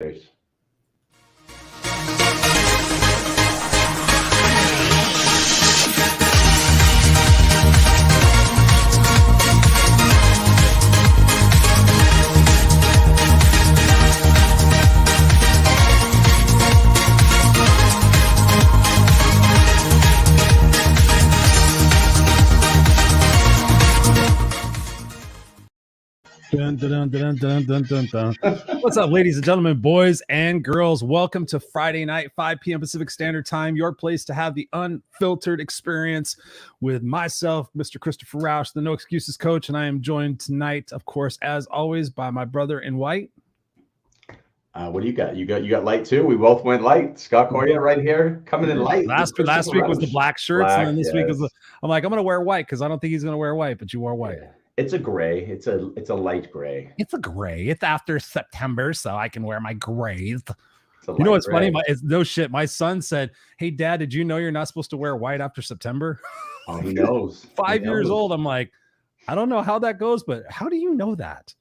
There's Dun, dun, dun, dun, dun, dun, dun. What's up, ladies and gentlemen, boys and girls? Welcome to Friday night, 5 p.m. Pacific Standard Time, your place to have the unfiltered experience with myself, Mr. Christopher Rausch, the No Excuses coach, and I am joined tonight, of course, as always, by my brother in white. what do you got? You got light too. We both went light. Scott Goyette right here, coming in light. Last week was the black shirts, and then this week is I'm like, I'm gonna wear white because I don't think he's gonna wear white, but you wore white. Yeah. It's a gray. It's a light gray. It's a gray. It's after September, so I can wear my grays. You know what's funny? It's no shit. My son said, "Hey, Dad, did you know you're not supposed to wear white after September?" Oh, he knows. 5 years old. I'm like, I don't know how that goes, but how do you know that?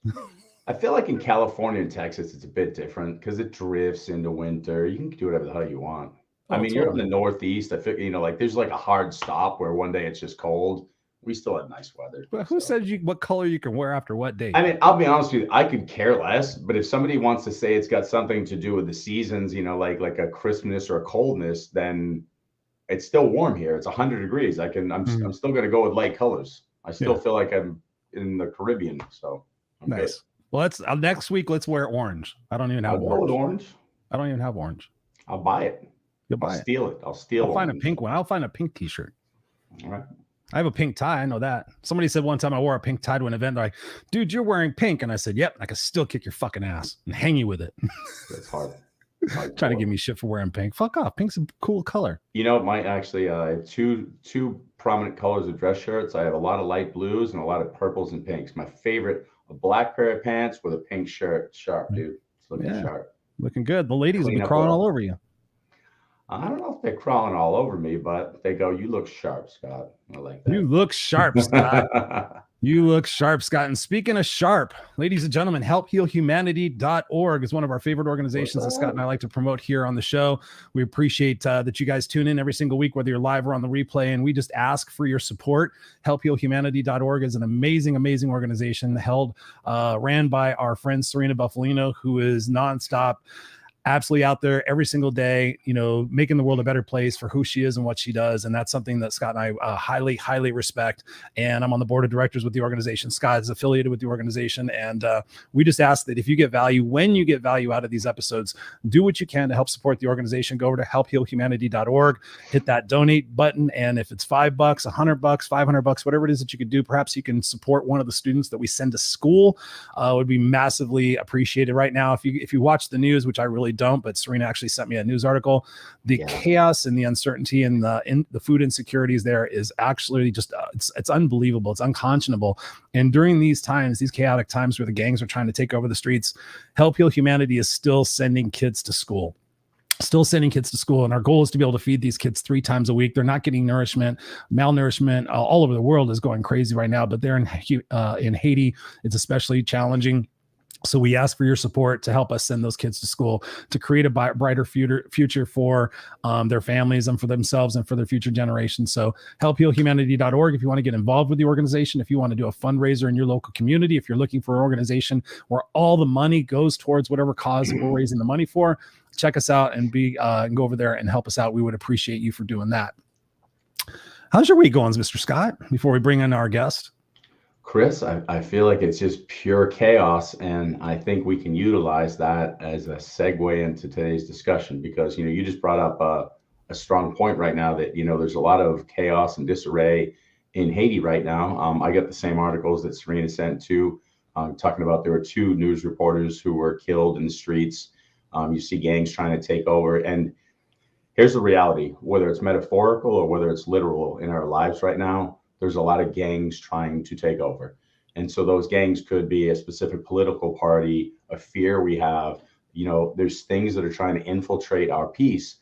I feel like in California and Texas, it's a bit different because it drifts into winter. You can do whatever the hell you want. I mean, you're in the Northeast. I feel, like there's like a hard stop where one day it's just cold. We still have nice weather. But who said what color you can wear after what date? I mean, I'll be honest with you, I could care less. But if somebody wants to say it's got something to do with the seasons, like a crispness or a coldness, then it's still warm here. It's 100 degrees. I'm still going to go with light colors. I still feel like I'm in the Caribbean. So I'm nice. good. Well, let's next week. Let's wear orange. I don't even have orange. Go with orange. I don't even have orange. I'll buy it. You'll buy I'll it. Steal it. I'll find a pink one. I'll find a pink T-shirt. All right. I have a pink tie. I know that. Somebody said one time I wore a pink tie to an event. They're like, dude, you're wearing pink. And I said, yep. I can still kick your fucking ass and hang you with it. That's hard. Trying to give me shit for wearing pink. Fuck off. Pink's a cool color. My actually two prominent colors of dress shirts. I have a lot of light blues and a lot of purples and pinks. My favorite, a black pair of pants with a pink shirt. Sharp, dude. It's looking sharp. Looking good. The ladies will be crawling all over you. I don't know if they're crawling all over me, but they go, you look sharp, Scott. I like that. You look sharp, Scott. You look sharp, Scott. And speaking of sharp, ladies and gentlemen, helphealhumanity.org is one of our favorite organizations that Scott and I like to promote here on the show. We appreciate that you guys tune in every single week, whether you're live or on the replay, and we just ask for your support. Helphealhumanity.org is an amazing, amazing organization ran by our friend Serena Buffalino, who is nonstop, absolutely out there every single day, making the world a better place for who she is and what she does. And that's something that Scott and I highly, highly respect. And I'm on the board of directors with the organization. Scott is affiliated with the organization. And we just ask that if you get value, when you get value out of these episodes, do what you can to help support the organization. Go over to helphealhumanity.org, hit that donate button. And if it's $5, $100, $500, whatever it is that you could do, perhaps you can support one of the students that we send to school. Would be massively appreciated. Right now, if you watch the news, which I really don't, but Serena actually sent me a news article. The chaos and the uncertainty and the food insecurities there is actually just it's unbelievable. It's unconscionable. And during these times, these chaotic times where the gangs are trying to take over the streets, Help Heal Humanity is still sending kids to school. And our goal is to be able to feed these kids 3 times a week. They're not getting nourishment. Malnourishment all over the world is going crazy right now, but they're in Haiti. It's especially challenging. So we ask for your support to help us send those kids to school, to create a brighter future for their families and for themselves and for their future generations. So helphealhumanity.org if you want to get involved with the organization, if you want to do a fundraiser in your local community, if you're looking for an organization where all the money goes towards whatever cause we're raising the money for, check us out and go over there and help us out. We would appreciate you for doing that. How's your week going, Mr. Scott, before we bring in our guest? Chris, I feel like it's just pure chaos, and I think we can utilize that as a segue into today's discussion because, you just brought up a strong point right now that, there's a lot of chaos and disarray in Haiti right now. I got the same articles that Serena sent too, talking about there were 2 news reporters who were killed in the streets. You see gangs trying to take over. And here's the reality, whether it's metaphorical or whether it's literal in our lives right now, there's a lot of gangs trying to take over. And so those gangs could be a specific political party, a fear we have. There's things that are trying to infiltrate our peace.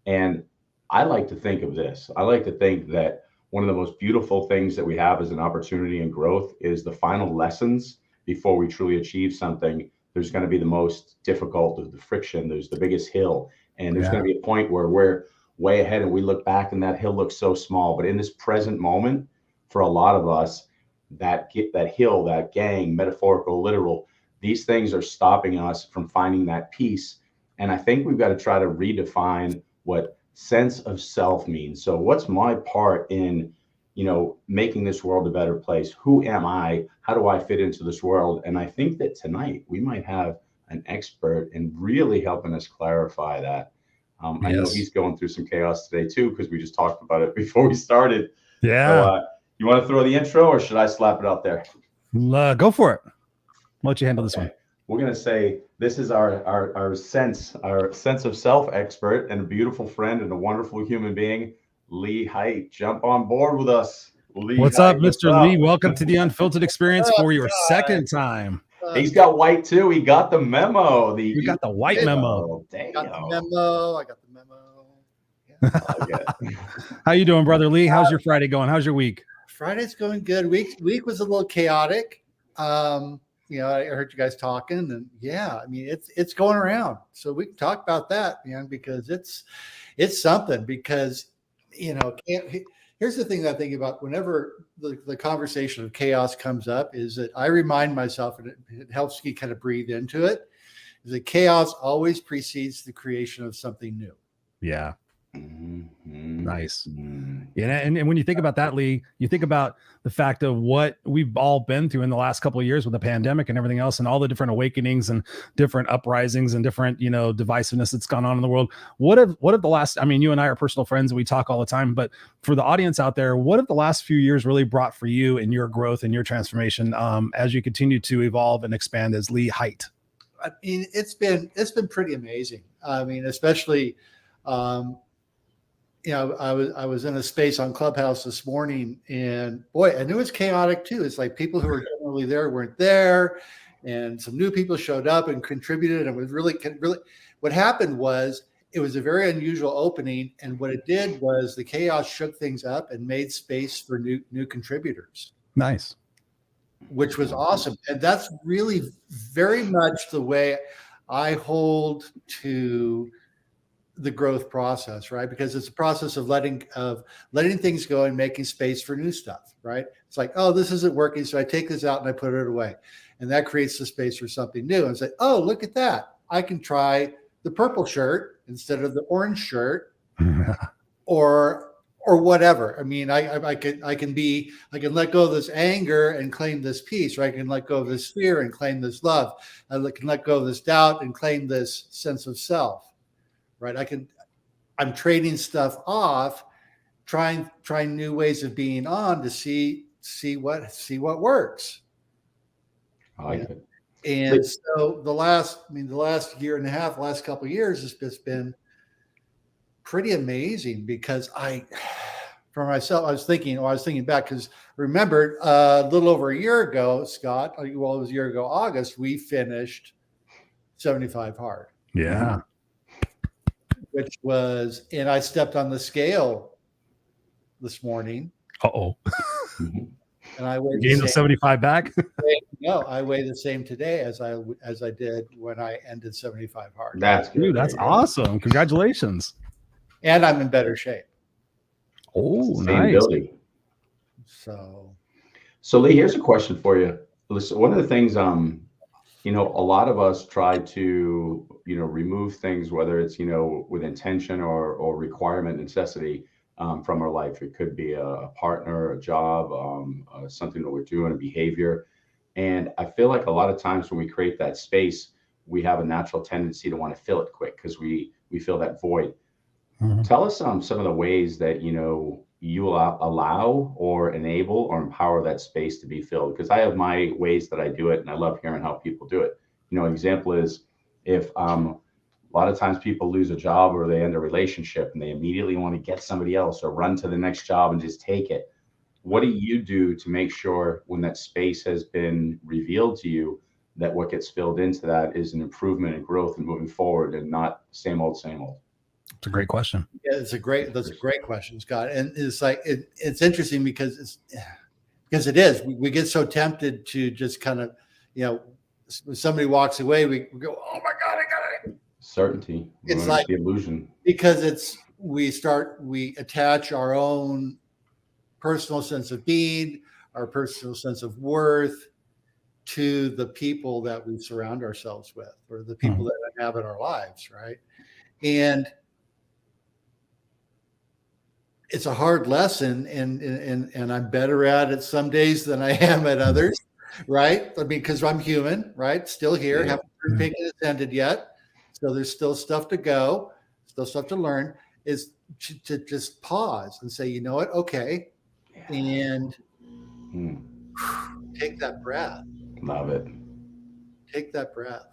And I like to think of this. I like to think that one of the most beautiful things that we have as an opportunity and growth is the final lessons before we truly achieve something. there's going to be the most difficult, there's the friction, there's the biggest hill. And there's going to be a point where we're way ahead and we look back and that hill looks so small. But in this present moment, for a lot of us, that hill, that gang, metaphorical, literal, these things are stopping us from finding that peace. And I think we've got to try to redefine what sense of self means. So what's my part in, making this world a better place? Who am I? How do I fit into this world? And I think that tonight we might have an expert in really helping us clarify that. I know he's going through some chaos today too, because we just talked about it before we started. Yeah. So, you want to throw the intro or should I slap it out there? Go for it. Why don't you handle this one? We're going to say this is our sense of self expert and a beautiful friend and a wonderful human being, Lee Hite. Jump on board with us. What's up, Mr. Lee? Welcome to the Unfiltered experience for your second time. He's got white too. He got the memo. We got the white memo. Damn. Got the memo. I got the memo. How you doing, brother Lee? How's your Friday going? How's your week? Friday's going good. Week was a little chaotic. I heard you guys talking, and it's going around. So we can talk about that, because it's something. Because here's the thing that I think about whenever the conversation of chaos comes up is that I remind myself, and it helps me kind of breathe into it, is that chaos always precedes the creation of something new. Yeah. Mm-hmm. Nice. Yeah, and when you think about that, Lee, you think about the fact of what we've all been through in the last couple of years with the pandemic and everything else, and all the different awakenings and different uprisings and different divisiveness that's gone on in the world. What have the last? I mean, you and I are personal friends and we talk all the time, but for the audience out there, what have the last few years really brought for you in your growth and your transformation as you continue to evolve and expand as Lee Hite? I mean, it's been pretty amazing. I mean, especially. I was in a space on Clubhouse this morning, and boy, I knew it's chaotic too. It's like people who were generally there weren't there, and some new people showed up and contributed. And it was really, what happened was it was a very unusual opening, and what it did was the chaos shook things up and made space for new contributors. Nice, which was awesome, and that's really very much the way I hold to the growth process, right? Because it's a process of letting things go and making space for new stuff, right? It's like, oh, this isn't working, so I take this out and I put it away, and that creates the space for something new. And say, oh, look at that! I can try the purple shirt instead of the orange shirt, or whatever. I mean, I can let go of this anger and claim this peace, right? I can let go of this fear and claim this love. I can let go of this doubt and claim this sense of self. Right. I'm trading stuff off, trying new ways of being on to see what works. I like it. And so the last year and a half, last couple of years has just been pretty amazing, because for myself, I was thinking back, because remember a little over a year ago, Scott, well, it was a year ago, August, we finished 75 hard. Yeah. Which was, and I stepped on the scale this morning. Uh-oh. And I weighed gained the 75 back. No, I weigh the same today as I did when I ended 75 hard. That's good. Dude, that's awesome. Congratulations. And I'm in better shape. Oh, nice. So Lee, here's a question for you. Listen, one of the things a lot of us try to remove things, whether it's with intention or requirement, necessity, from our life. It could be a partner, a job, something that we're doing, a behavior. And I feel like a lot of times when we create that space, we have a natural tendency to want to fill it quick because we feel that void. Mm-hmm. Tell us some of the ways that you allow or enable or empower that space to be filled. Because I have my ways that I do it, and I love hearing how people do it. An example is if a lot of times people lose a job or they end a relationship and they immediately want to get somebody else or run to the next job and just take it. What do you do to make sure when that space has been revealed to you that what gets filled into that is an improvement and growth and moving forward and not same old, same old? It's a great question. Yeah, that's a great question, Scott. And it's like it's interesting because it is. We get so tempted to just kind of, when somebody walks away, we go, oh my God, I got it. Certainty. It's like the illusion. Because we attach our own personal sense of being, our personal sense of worth to the people that we surround ourselves with, or the people that inhabit our lives, right? And it's a hard lesson, and I'm better at it some days than I am at others, right? I mean, because I'm human, right? Still here, haven't turned pink and ascended yet, so there's still stuff to go, still stuff to learn. Is to just pause and say, you know what? Okay, and take that breath. Love it. Take that breath.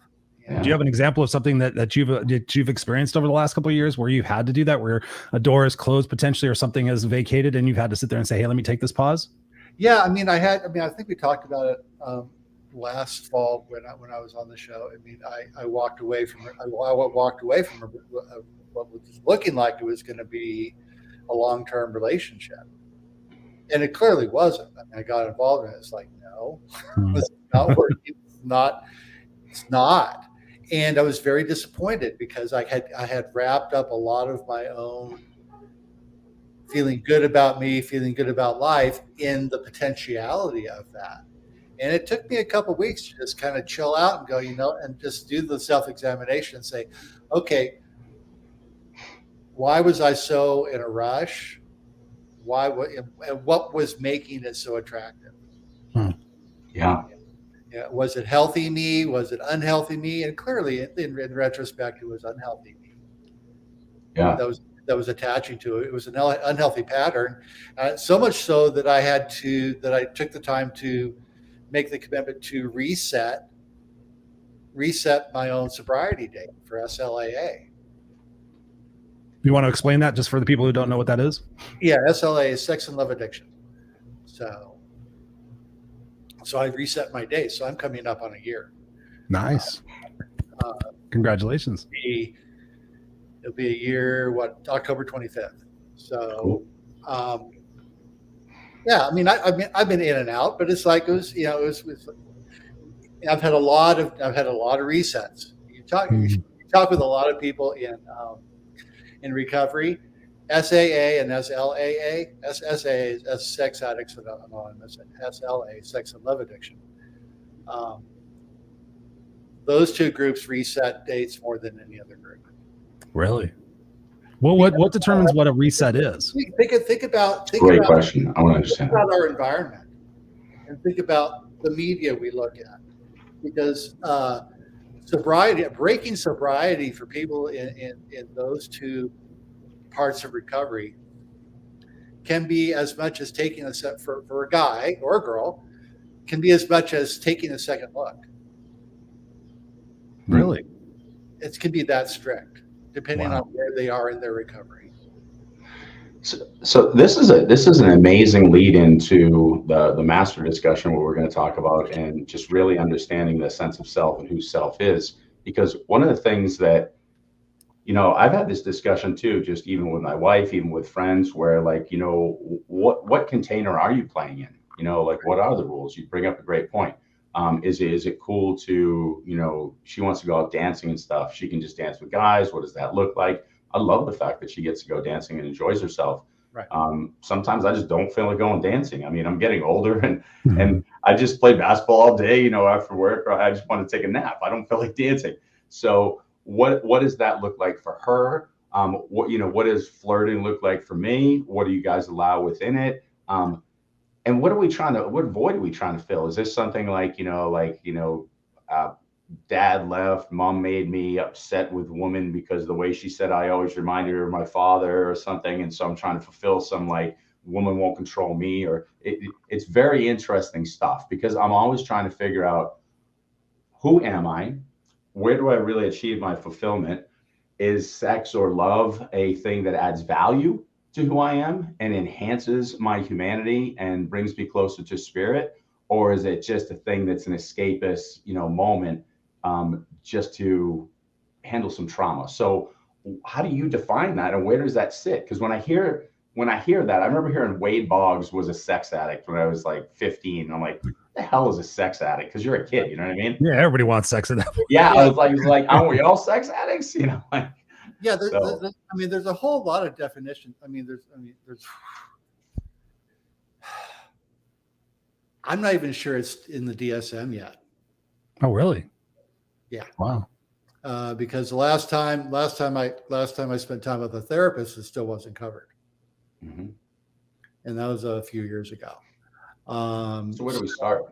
Yeah. Do you have an example of something that you've experienced over the last couple of years where you've had to do that, where a door is closed potentially, or something is vacated, and you've had to sit there and say, "Hey, let me take this pause"? Yeah, I think we talked about it last fall when I was on the show. I mean, I walked away from what was looking like it was going to be a long-term relationship, and it clearly wasn't. I mean, I got involved in it. It's like, no, it's not working. It's not. And I was very disappointed because I had wrapped up a lot of my own feeling good about me, feeling good about life in the potentiality of that. And it took me a couple of weeks to just kind of chill out and go, and just do the self-examination and say, okay, why was I so in a rush? And what was making it so attractive? Yeah. Yeah, was it healthy me? Was it unhealthy me? And clearly, in retrospect, it was unhealthy me. Yeah, that was attaching to it. It was an unhealthy pattern, so much so that I took the time to make the commitment to reset my own sobriety date for SLAA. You want to explain that just for the people who don't know what that is? Yeah, SLA is sex and love addiction. So I reset my date. So I'm coming up on a year. Nice. Congratulations. It'll be a year, October 25th. So, cool. Yeah, I mean, I've been in and out, but it's like, I've had a lot of resets. You talk with a lot of people in recovery. SAA and SLAA. SAA is Sex Addicts Anonymous, and SLA, Sex and Love Addiction. Those two groups reset dates more than any other group. Really? Well, what determines what a reset is? Think about. Great question. I want to understand. Think about our environment, and think about the media we look at, because breaking sobriety for people in those two parts of recovery can be as much as taking a set for a guy or a girl, can be as much as taking a second look. Really? It can be that strict, depending on where they are in their recovery. So this is an amazing lead into the master discussion, what we're going to talk about, and just really understanding the sense of self and who self is. Because one of the things that, I've had this discussion too, just even with my wife, even with friends, where like, what container are you playing in? Like, what are the rules? You bring up a great point. Is it cool to, she wants to go out dancing and stuff. She can just dance with guys. What does that look like? I love the fact that she gets to go dancing and enjoys herself. Right. Sometimes I just don't feel like going dancing. I mean, I'm getting older and I just play basketball all day, after work, or I just want to take a nap. I don't feel like dancing. So what does that look like for her? What does flirting look like for me? What do you guys allow within it? And what void are we trying to fill? Is this something like, dad left, mom made me upset with woman because the way she said I always reminded her of my father or something, and so I'm trying to fulfill some like woman won't control me, or it's very interesting stuff, because I'm always trying to figure out, who am I? Where do I really achieve my fulfillment? Is sex or love a thing that adds value to who I am and enhances my humanity and brings me closer to spirit? Or is it just a thing that's an escapist, moment, just to handle some trauma? So how do you define that, and where does that sit? Because when I hear that, I remember hearing Wade Boggs was a sex addict when I was like 15. I'm like, the hell is a sex addict? Because you're a kid, you know what I mean? Yeah, everybody wants sex at that point. Yeah, I was like, aren't we all sex addicts? You know, like, yeah. so. I mean, there's a whole lot of definitions. I mean, there's. I'm not even sure it's in the DSM yet. Oh, really? Yeah. Wow. Because the last time I spent time with a therapist, it still wasn't covered, Mm-hmm. and that was a few years ago. So where do we start?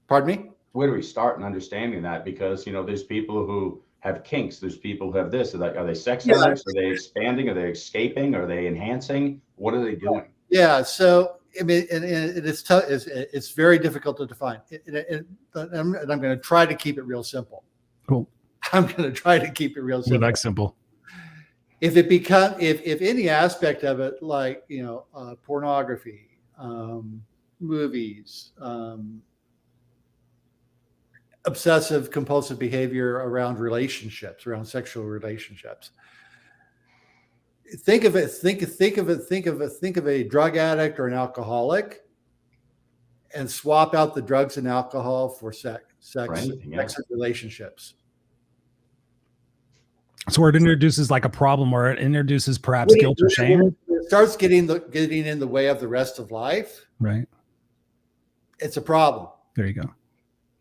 Pardon me? Where do we start in understanding that? Because, you know, there's people who have kinks. There's people who have this. Are they sex addicts? Are they expanding? Are they escaping? Are they enhancing? What are they doing? Yeah. So, I mean, and it's tough. It's very difficult to define. And I'm going to try to keep it real simple. Cool. I'm going to try to keep it real simple. That's simple. If any aspect of it, like, you know, pornography, movies, obsessive compulsive behavior around relationships, around sexual relationships. Think of a drug addict or an alcoholic, and swap out the drugs and alcohol for sex and relationships. So where it introduces like a problem, or it introduces perhaps guilt or shame. It starts getting in the way of the rest of life. Right. It's a problem. There you go.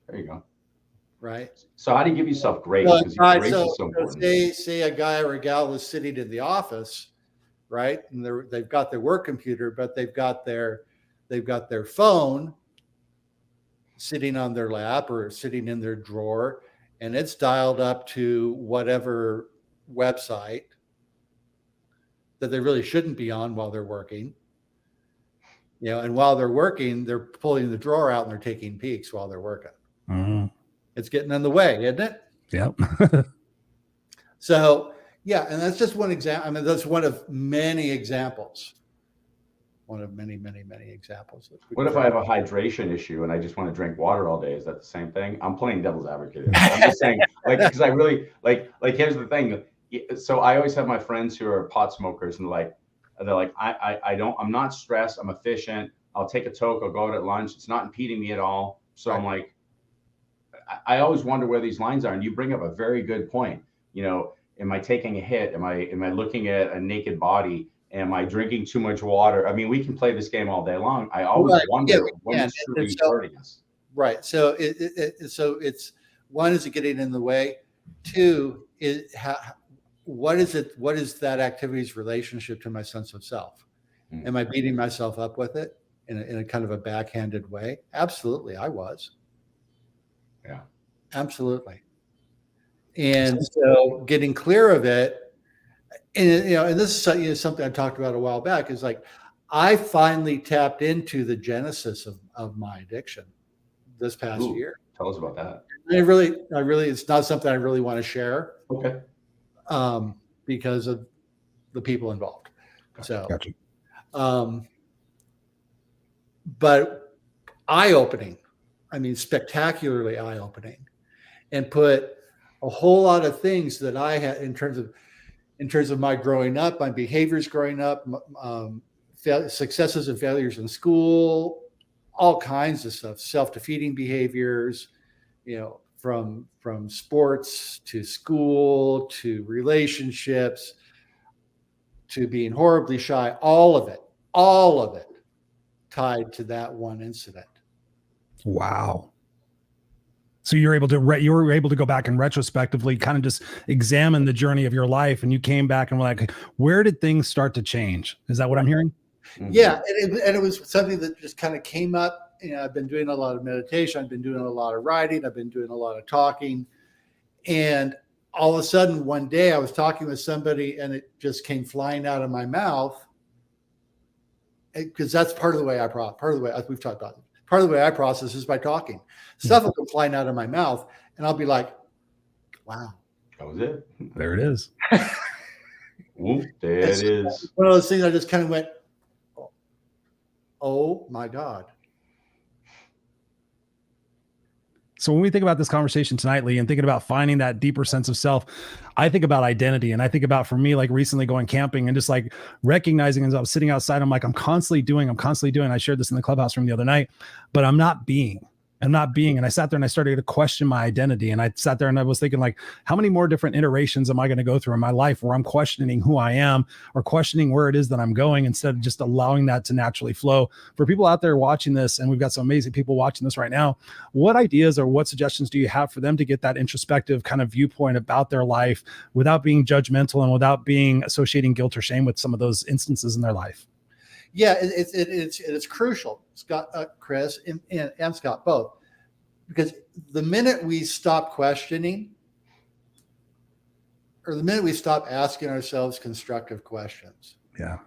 There you go. Right. So how do you give yourself grace? Because grace is so important. Say a guy or a gal is sitting in the office, right, and they've got their work computer, but they've got their phone sitting on their lap or sitting in their drawer, and it's dialed up to whatever website that they really shouldn't be on while they're working. You know, and while they're working, they're pulling the drawer out and they're taking peeks while they're working. Mm-hmm. It's getting in the way, isn't it? Yep. So, yeah, and that's just one example. I mean, that's one of many examples. One of many, many, many examples. What if I have a hydration issue and I just want to drink water all day? Is that the same thing? I'm playing devil's advocate. I'm just saying, like, because I really like. Here's the thing. So I always have my friends who are pot smokers, and they're like, I'm not stressed. I'm efficient. I'll take a toke. I'll go out at lunch. It's not impeding me at all. So right. I'm like, I always wonder where these lines are. And you bring up a very good point. You know, am I taking a hit? Am I looking at a naked body? Am I drinking too much water? I mean, we can play this game all day long. I always wonder when it's truly hurting us. Right. So so it's one, is it getting in the way? Two, what is that activity's relationship to my sense of self? Mm-hmm. Am I beating myself up with it in a kind of a backhanded way? Absolutely, I was. Yeah, absolutely. And so getting clear of it, and you know, and this is something I talked about a while back, is like I finally tapped into the genesis of my addiction this past year. Tell us about that. I really, it's not something I really want to share. Okay. Because of the people involved. Gotcha. But eye-opening. I mean, spectacularly eye-opening, and put a whole lot of things that I had in terms of my growing up, my behaviors growing up, successes and failures in school, all kinds of stuff, self-defeating behaviors, you know, from sports to school to relationships to being horribly shy, all of it tied to that one incident. Wow. So you were able to go back and retrospectively kind of just examine the journey of your life, and you came back and were like, where did things start to change? Is that what I'm hearing? Yeah. And it was something that just kind of came up. You know, I've been doing a lot of meditation. I've been doing a lot of writing. I've been doing a lot of talking. And all of a sudden, one day I was talking with somebody and it just came flying out of my mouth. Because that's part of the way I we've talked about it. Part of the way I process is by talking. Stuff will come flying out of my mouth and I'll be like, wow. That was it. There it is. Whoop, there it is. One of those things I just kind of went, oh my God. So when we think about this conversation tonight, Lee, and thinking about finding that deeper sense of self, I think about identity. And I think about, for me, like recently going camping and just like recognizing, as I was sitting outside, I'm like, I'm constantly doing. I shared this in the clubhouse room the other night, but I'm not being. and not being. And I sat there and I started to question my identity. And I sat there and I was thinking, like, how many more different iterations am I going to go through in my life where I'm questioning who I am or questioning where it is that I'm going, instead of just allowing that to naturally flow? For people out there watching this, and we've got some amazing people watching this right now, what ideas or what suggestions do you have for them to get that introspective kind of viewpoint about their life without being judgmental and without being associating guilt or shame with some of those instances in their life? Yeah, it's crucial, Scott, Chris, and Scott both, because the minute we stop questioning, or the minute we stop asking ourselves constructive questions, and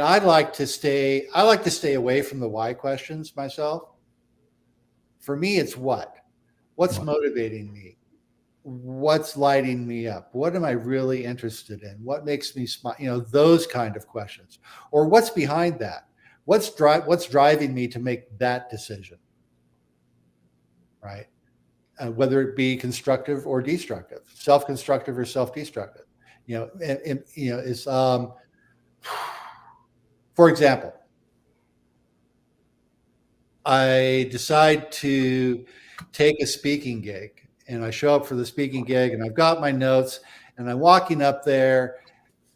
I like to stay away from the why questions myself. For me, it's what's motivating me, what's lighting me up, what am I really interested in, what makes me smile, those kind of questions, or what's behind that, what's driving me to make that decision, right? Whether it be constructive or destructive, self-constructive or self-destructive, it's for example, I decide to take a speaking gig. And I show up for the speaking gig and I've got my notes and I'm walking up there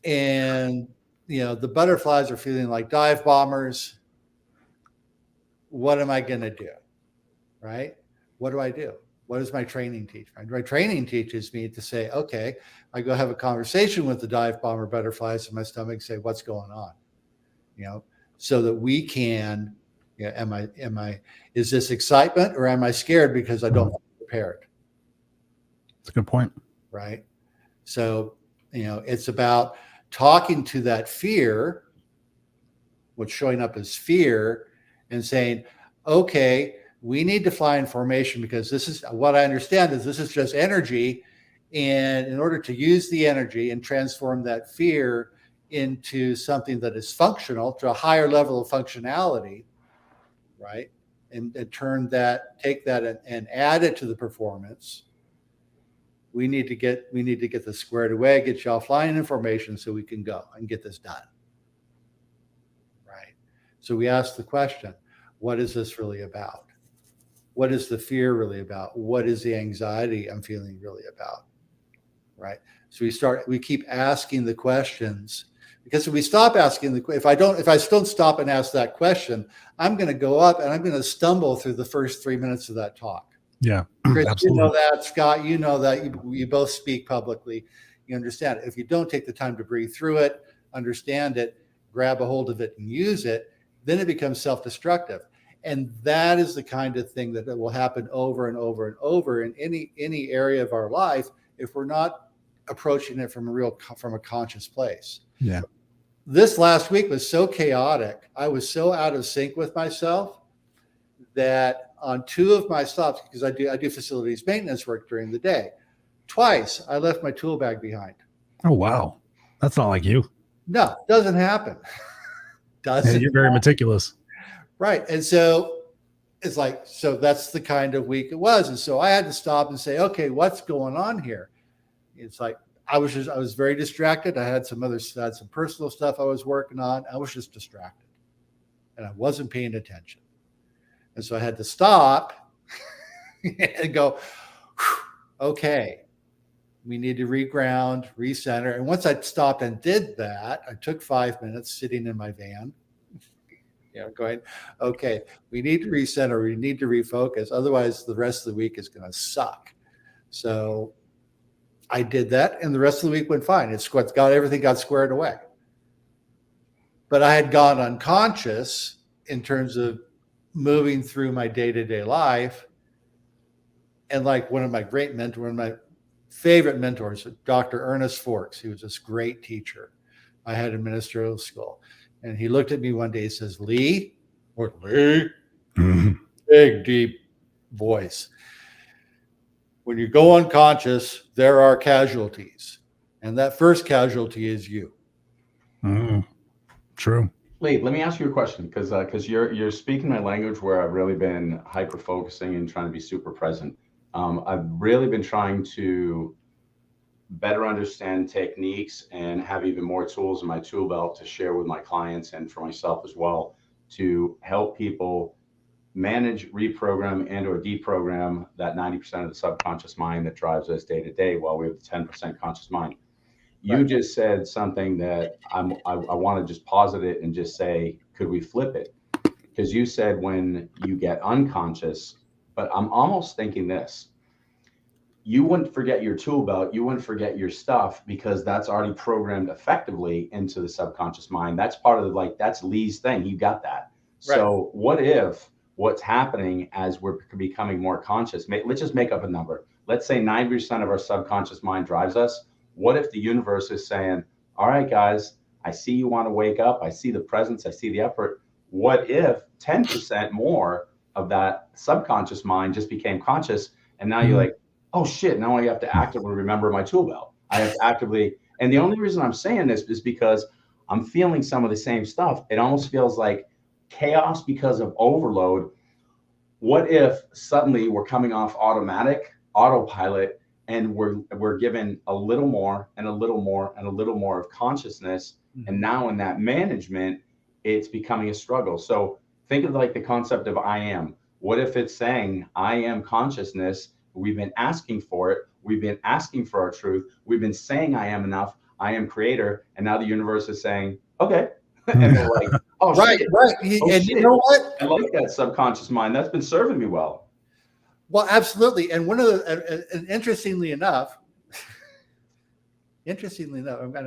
and, the butterflies are feeling like dive bombers. What am I going to do? Right? What do I do? What does my training teach? My training teaches me to say, okay, I go have a conversation with the dive bomber butterflies in my stomach and say, what's going on? So that we can, is this excitement or am I scared because I don't feel prepared? That's a good point. Right. So, it's about talking to that fear, what's showing up as fear, and saying, okay, we need to fly in formation because this is what I understand is this is just energy. And in order to use the energy and transform that fear into something that is functional, to a higher level of functionality, right? And take that and add it to the performance. We need to get this squared away, get y'all flying in formation so we can go and get this done. Right. So we ask the question, what is this really about? What is the fear really about? What is the anxiety I'm feeling really about? Right. So we keep asking the questions, because if we stop asking if I don't stop and ask that question, I'm going to go up and I'm going to stumble through the first 3 minutes of that talk. Yeah, Chris, absolutely. you know that. Scott, you know that. You both speak publicly. You understand it. If you don't take the time to breathe through it, understand it, grab a hold of it and use it, then it becomes self-destructive. And that is the kind of thing that will happen over and over and over in any area of our life if we're not approaching it from a conscious place. Yeah. This last week was so chaotic. I was so out of sync with myself that on 2 of my stops, because I do facilities maintenance work during the day, twice I left my tool bag behind. Oh, wow. That's not like you. No, doesn't happen. You're very meticulous. Right. And so it's like, so that's the kind of week it was. And so I had to stop and say, okay, what's going on here? It's like, I was very distracted. I had some personal stuff I was working on. I was just distracted and I wasn't paying attention. And so I had to stop and go, okay, we need to reground, recenter. And once I stopped and did that, I took 5 minutes sitting in my van, going, okay, we need to recenter, we need to refocus. Otherwise, the rest of the week is going to suck. So I did that, and the rest of the week went fine. Everything got squared away. But I had gone unconscious in terms of moving through my day-to-day life. And like one of my favorite mentors, Dr. Ernest Forks, he was this great teacher I had in ministerial school. And he looked at me one day, he says, Lee, big, deep voice. When you go unconscious, there are casualties. And that first casualty is you. True. Lee, let me ask you a question, because you're speaking my language where I've really been hyper focusing and trying to be super present. I've really been trying to better understand techniques and have even more tools in my tool belt to share with my clients and for myself as well, to help people manage, reprogram, and or deprogram that 90% of the subconscious mind that drives us day to day while we have the 10% conscious mind. You just said something that I want to just posit it and just say, could we flip it? Because you said when you get unconscious, but I'm almost thinking this. You wouldn't forget your tool belt, you wouldn't forget your stuff because that's already programmed effectively into the subconscious mind. That's part of that's Lee's thing. You got that. Right. So what if what's happening as we're becoming more conscious, let's just make up a number. Let's say 90% of our subconscious mind drives us. What if the universe is saying, all right, guys, I see you want to wake up. I see the presence. I see the effort. What if 10% more of that subconscious mind just became conscious? And now you're like, oh shit, now I have to actively remember my tool belt. I have to actively, and the only reason I'm saying this is because I'm feeling some of the same stuff. It almost feels like chaos because of overload. What if suddenly we're coming off autopilot, and we're given a little more and a little more and a little more of consciousness. And now in that management, it's becoming a struggle. So think of like the concept of I am. What if it's saying I am consciousness? We've been asking for it. We've been asking for our truth. We've been saying I am enough. I am creator. And now the universe is saying, okay. And we're like, oh, right. shit. Oh, and shit. You know what? I like that subconscious mind. That's been serving me well. Well, absolutely. And one of the, and interestingly enough, I'm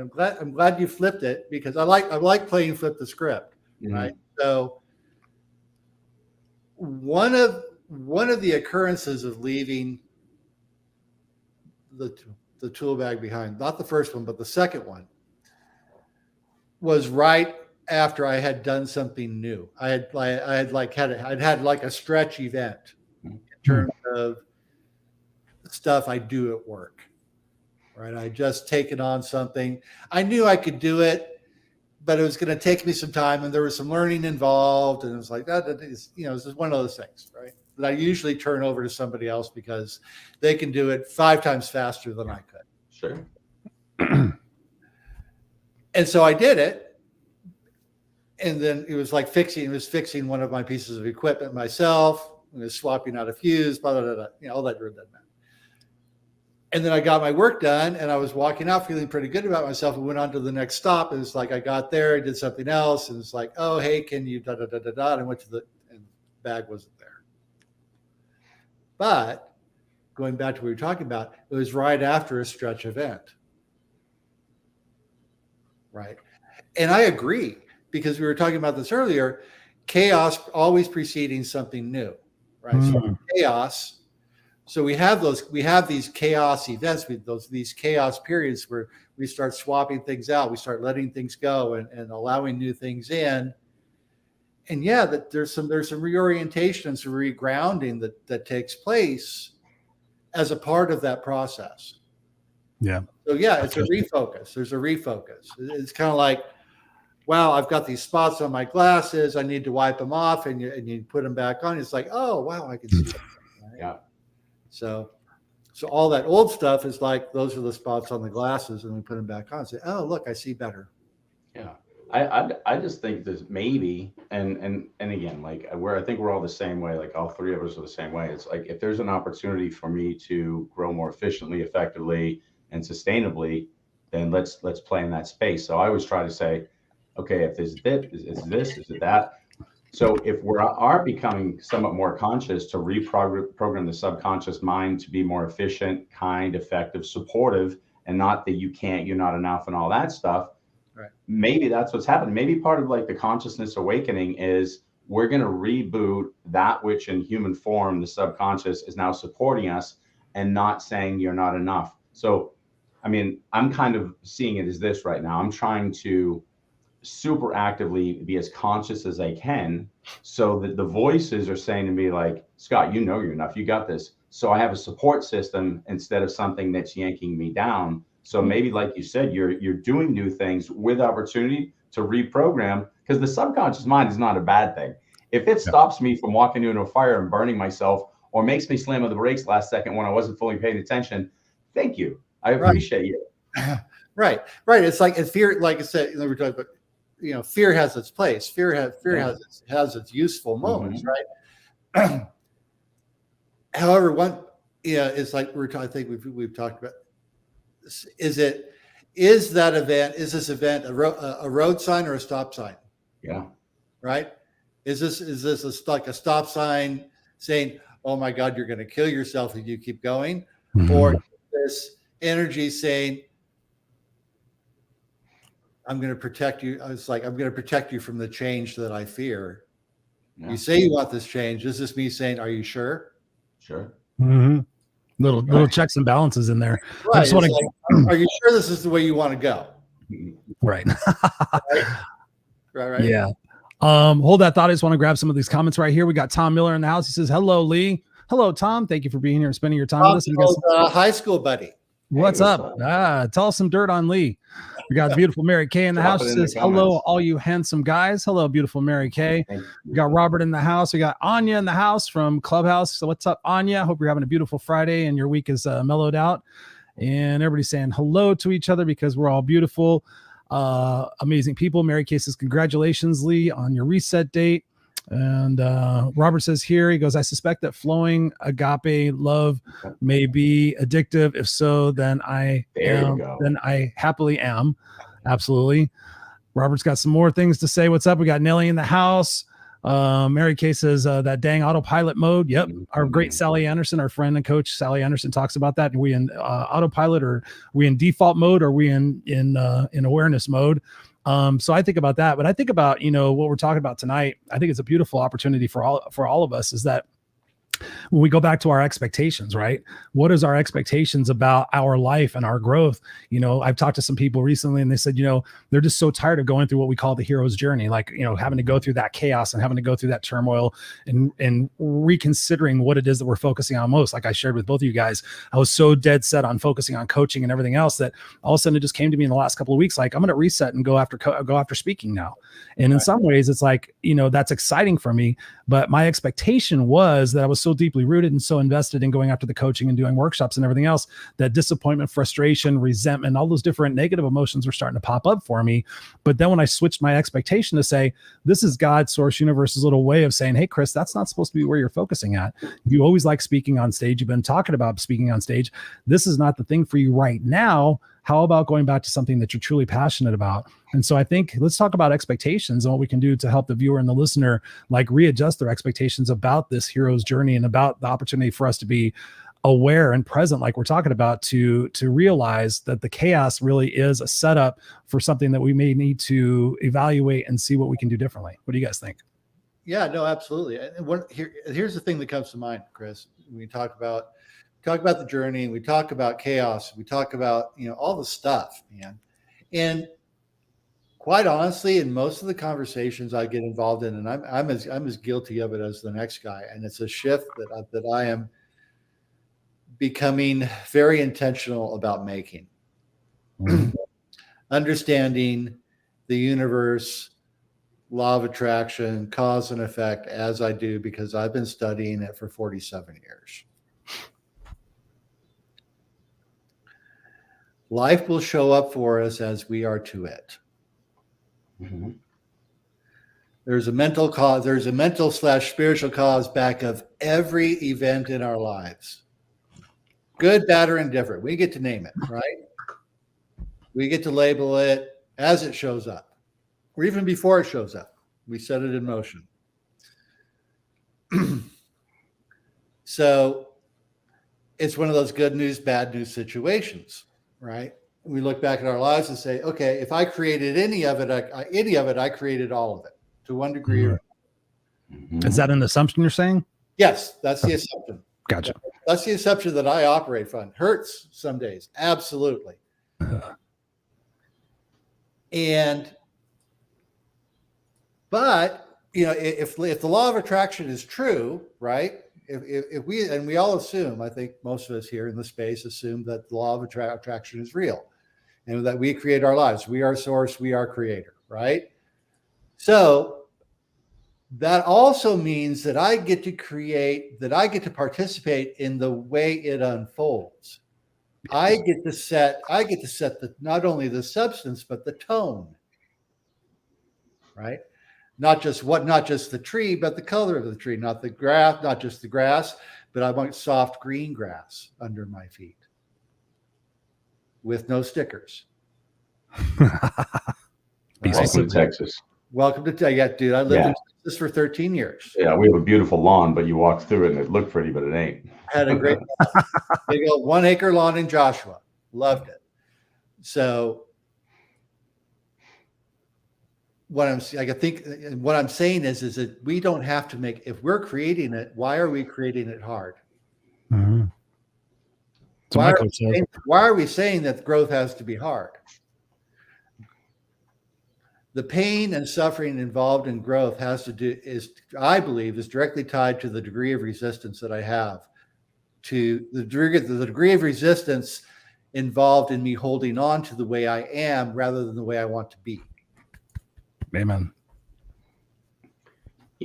glad you flipped it, because I like playing flip the script, right? So one of the occurrences of leaving the tool bag behind, not the first one, but the second one, was right after I had done something new. I'd had like a stretch event in terms of stuff I do at work, right? I just taken on something. I knew I could do it, but it was going to take me some time, and there was some learning involved, and it was like that is, this is one of those things, right, that I usually turn over to somebody else because they can do it 5 times faster than I could. Sure. And so I did it, and then it was like fixing one of my pieces of equipment myself. It was swapping out a fuse, blah, blah, blah, blah, all that doesn't matter. And then I got my work done, and I was walking out feeling pretty good about myself, and went on to the next stop. And it's like I got there, I did something else, and it's like, oh, hey, can you da da da da da? And I went to and the bag wasn't there. But going back to what we were talking about, it was right after a stretch event, right? And I agree, because we were talking about this earlier. Chaos always preceding something new, right? So chaos. So we have these chaos events, these chaos periods where we start swapping things out, we start letting things go and allowing new things in. And yeah, that there's some reorientation and some regrounding that takes place as a part of that process. Yeah. So yeah, it's a refocus. There's a refocus. It's kind of like, wow, I've got these spots on my glasses. I need to wipe them off, and you put them back on. It's like, oh wow, I can see them. Right? Yeah. So all that old stuff is like, those are the spots on the glasses, and we put them back on. Say, oh, look, I see better. Yeah, I just think there's maybe, and again, like I think we're all the same way. Like all three of us are the same way. It's like if there's an opportunity for me to grow more efficiently, effectively, and sustainably, then let's play in that space. So I always try to say, okay, if there's this, is it that? So if we are becoming somewhat more conscious to reprogram the subconscious mind to be more efficient, kind, effective, supportive, and not that you can't, you're not enough, and all that stuff. Right. Maybe that's what's happening. Maybe part of like the consciousness awakening is we're going to reboot that which in human form, the subconscious, is now supporting us and not saying you're not enough. So, I mean, I'm kind of seeing it as this right now. I'm trying to super actively be as conscious as I can, so that the voices are saying to me like, Scott, you know you're enough, you got this. So I have a support system instead of something that's yanking me down. So maybe, like you said, you're doing new things with opportunity to reprogram, because the subconscious mind is not a bad thing. If it stops me from walking into a fire and burning myself, or makes me slam on the brakes last second when I wasn't fully paying attention, thank you. I appreciate you. Right. It's like, it's fear, like I said, we're talking about, fear has its place. Fear has its useful moments, right? However, it's like I think we've talked about. Is this event a road sign or a stop sign? Yeah. Right. Is this like a stop sign saying, "Oh my God, you're going to kill yourself if you keep going," or this energy saying, "I'm going to protect you." It's like, I'm going to protect you from the change that I fear. Yeah. You say you want this change. Is this me saying, "Are you sure?" Sure. Little checks and balances in there. Right. I just want to. Are you sure this is the way you want to go? Right. Right. Yeah. Hold that thought. I just want to grab some of these comments right here. We got Tom Miller in the house. He says, "Hello, Lee." Hello, Tom. Thank you for being here and spending your time with us. High school buddy. What's up? Tell us some dirt on Lee. We got beautiful Mary Kay in the house. She says, "Hello, all you handsome guys." Hello, beautiful Mary Kay. We got Robert in the house. We got Anya in the house from Clubhouse. So what's up, Anya? Hope you're having a beautiful Friday and your week is mellowed out. And everybody's saying hello to each other because we're all beautiful, amazing people. Mary Kay says, "Congratulations, Lee, on your reset date." And Robert says here, he goes, "I suspect that flowing agape love may be addictive. If so, then I happily am." Absolutely. Robert's got some more things to say. What's up? We got Nelly in the house. Mary Kay says that dang autopilot mode. Yep. Our great Sally Anderson, our friend and coach Sally Anderson, talks about that. Are we in autopilot, or are we in default mode, or are we in awareness mode? So I think about that, but I think about, what we're talking about tonight. I think it's a beautiful opportunity for all of us, is that when we go back to our expectations, right? What is our expectations about our life and our growth? I've talked to some people recently and they said, they're just so tired of going through what we call the hero's journey. Like, having to go through that chaos and having to go through that turmoil and reconsidering what it is that we're focusing on most. Like I shared with both of you guys, I was so dead set on focusing on coaching and everything else that all of a sudden it just came to me in the last couple of weeks. Like, I'm going to reset and go after speaking now. And in some ways it's like, that's exciting for me, but my expectation was that I was so deeply rooted and so invested in going after the coaching and doing workshops and everything else that disappointment, frustration, resentment, all those different negative emotions were starting to pop up for me. But then when I switched my expectation to say, this is God's source universe's little way of saying, "Hey, Chris, that's not supposed to be where you're focusing at. You always like speaking on stage. You've been talking about speaking on stage. This is not the thing for you right now. How about going back to something that you're truly passionate about?" And so I think let's talk about expectations and what we can do to help the viewer and the listener readjust their expectations about this hero's journey and about the opportunity for us to be aware and present, like we're talking about, to realize that the chaos really is a setup for something that we may need to evaluate and see what we can do differently. What do you guys think? Yeah, no, absolutely. And here's the thing that comes to mind, Chris. We talk about the journey, and we talk about chaos. We talk about, all the stuff, man. And quite honestly, in most of the conversations I get involved in, and I'm as guilty of it as the next guy. And it's a shift that I am becoming very intentional about making. Understanding the universe, law of attraction, cause and effect, as I do, because I've been studying it for 47 years. Life will show up for us as we are to it. Mm-hmm. There's a mental cause, there's a mental/spiritual cause back of every event in our lives. Good, bad, or indifferent. We get to name it, right? We get to label it as it shows up, or even before it shows up. We set it in motion. So it's one of those good news, bad news situations, right? We look back at our lives and say, okay, if I created any of it, I created all of it to one degree or another. Is that an assumption you're saying? Yes, that's the assumption. Gotcha. That's the assumption that I operate from. Hurts some days, absolutely. But if the law of attraction is true, right? If we all assume, I think most of us here in the space assume that the law of attraction is real, and that we create our lives. We are source, we are creator, right? So that also means that I get to create, that I get to participate in the way it unfolds. I get to set not only the substance, but the tone, right? not just the tree, but the color of the tree, not the grass, not just the grass, but I want soft green grass under my feet with no stickers. Welcome to Texas. Welcome to Texas. Yeah, dude, I lived in Texas for 13 years. Yeah, we have a beautiful lawn, but you walk through it and it looked pretty, but it ain't. I had a great big old 1 acre lawn in Joshua. Loved it. So what I'm saying is that we don't have to make, if we're creating it, why are we creating it hard? Mm-hmm. Why are we saying that growth has to be hard? The pain and suffering involved in growth I believe, is directly tied to the degree of resistance that I have, to the degree of resistance involved in me holding on to the way I am rather than the way I want to be. Amen.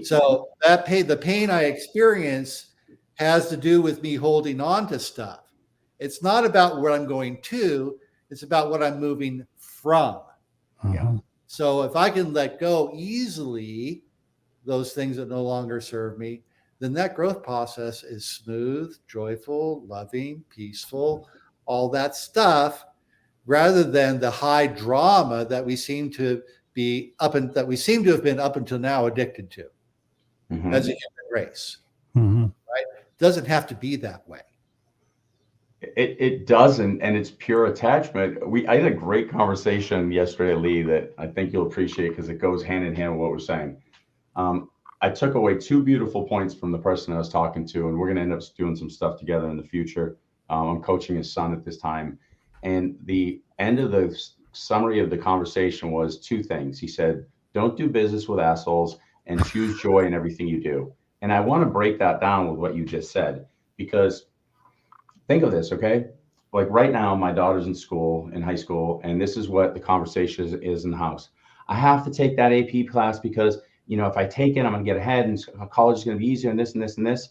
So the pain I experience has to do with me holding on to stuff. It's not about where I'm going to, it's about what I'm moving from. Mm-hmm. So if I can let go easily those things that no longer serve me, then that growth process is smooth, joyful, loving, peaceful, all that stuff, rather than the high drama that we seem to have been up until now addicted to as a human race. Mm-hmm. Right? It doesn't have to be that way. It doesn't, and it's pure attachment. I had a great conversation yesterday, Lee, that I think you'll appreciate because it goes hand in hand with what we're saying. I took away 2 beautiful points from the person I was talking to, and we're going to end up doing some stuff together in the future. I'm coaching his son at this time, and the end of the summary of the conversation was 2 things. He said, "Don't do business with assholes and choose joy in everything you do." And I want to break that down with what you just said, because think of this, okay? Like right now, my daughter's in high school, and this is what the conversation is in the house. I have to take that AP class because, if I take it, I'm going to get ahead and college is going to be easier and this and this and this.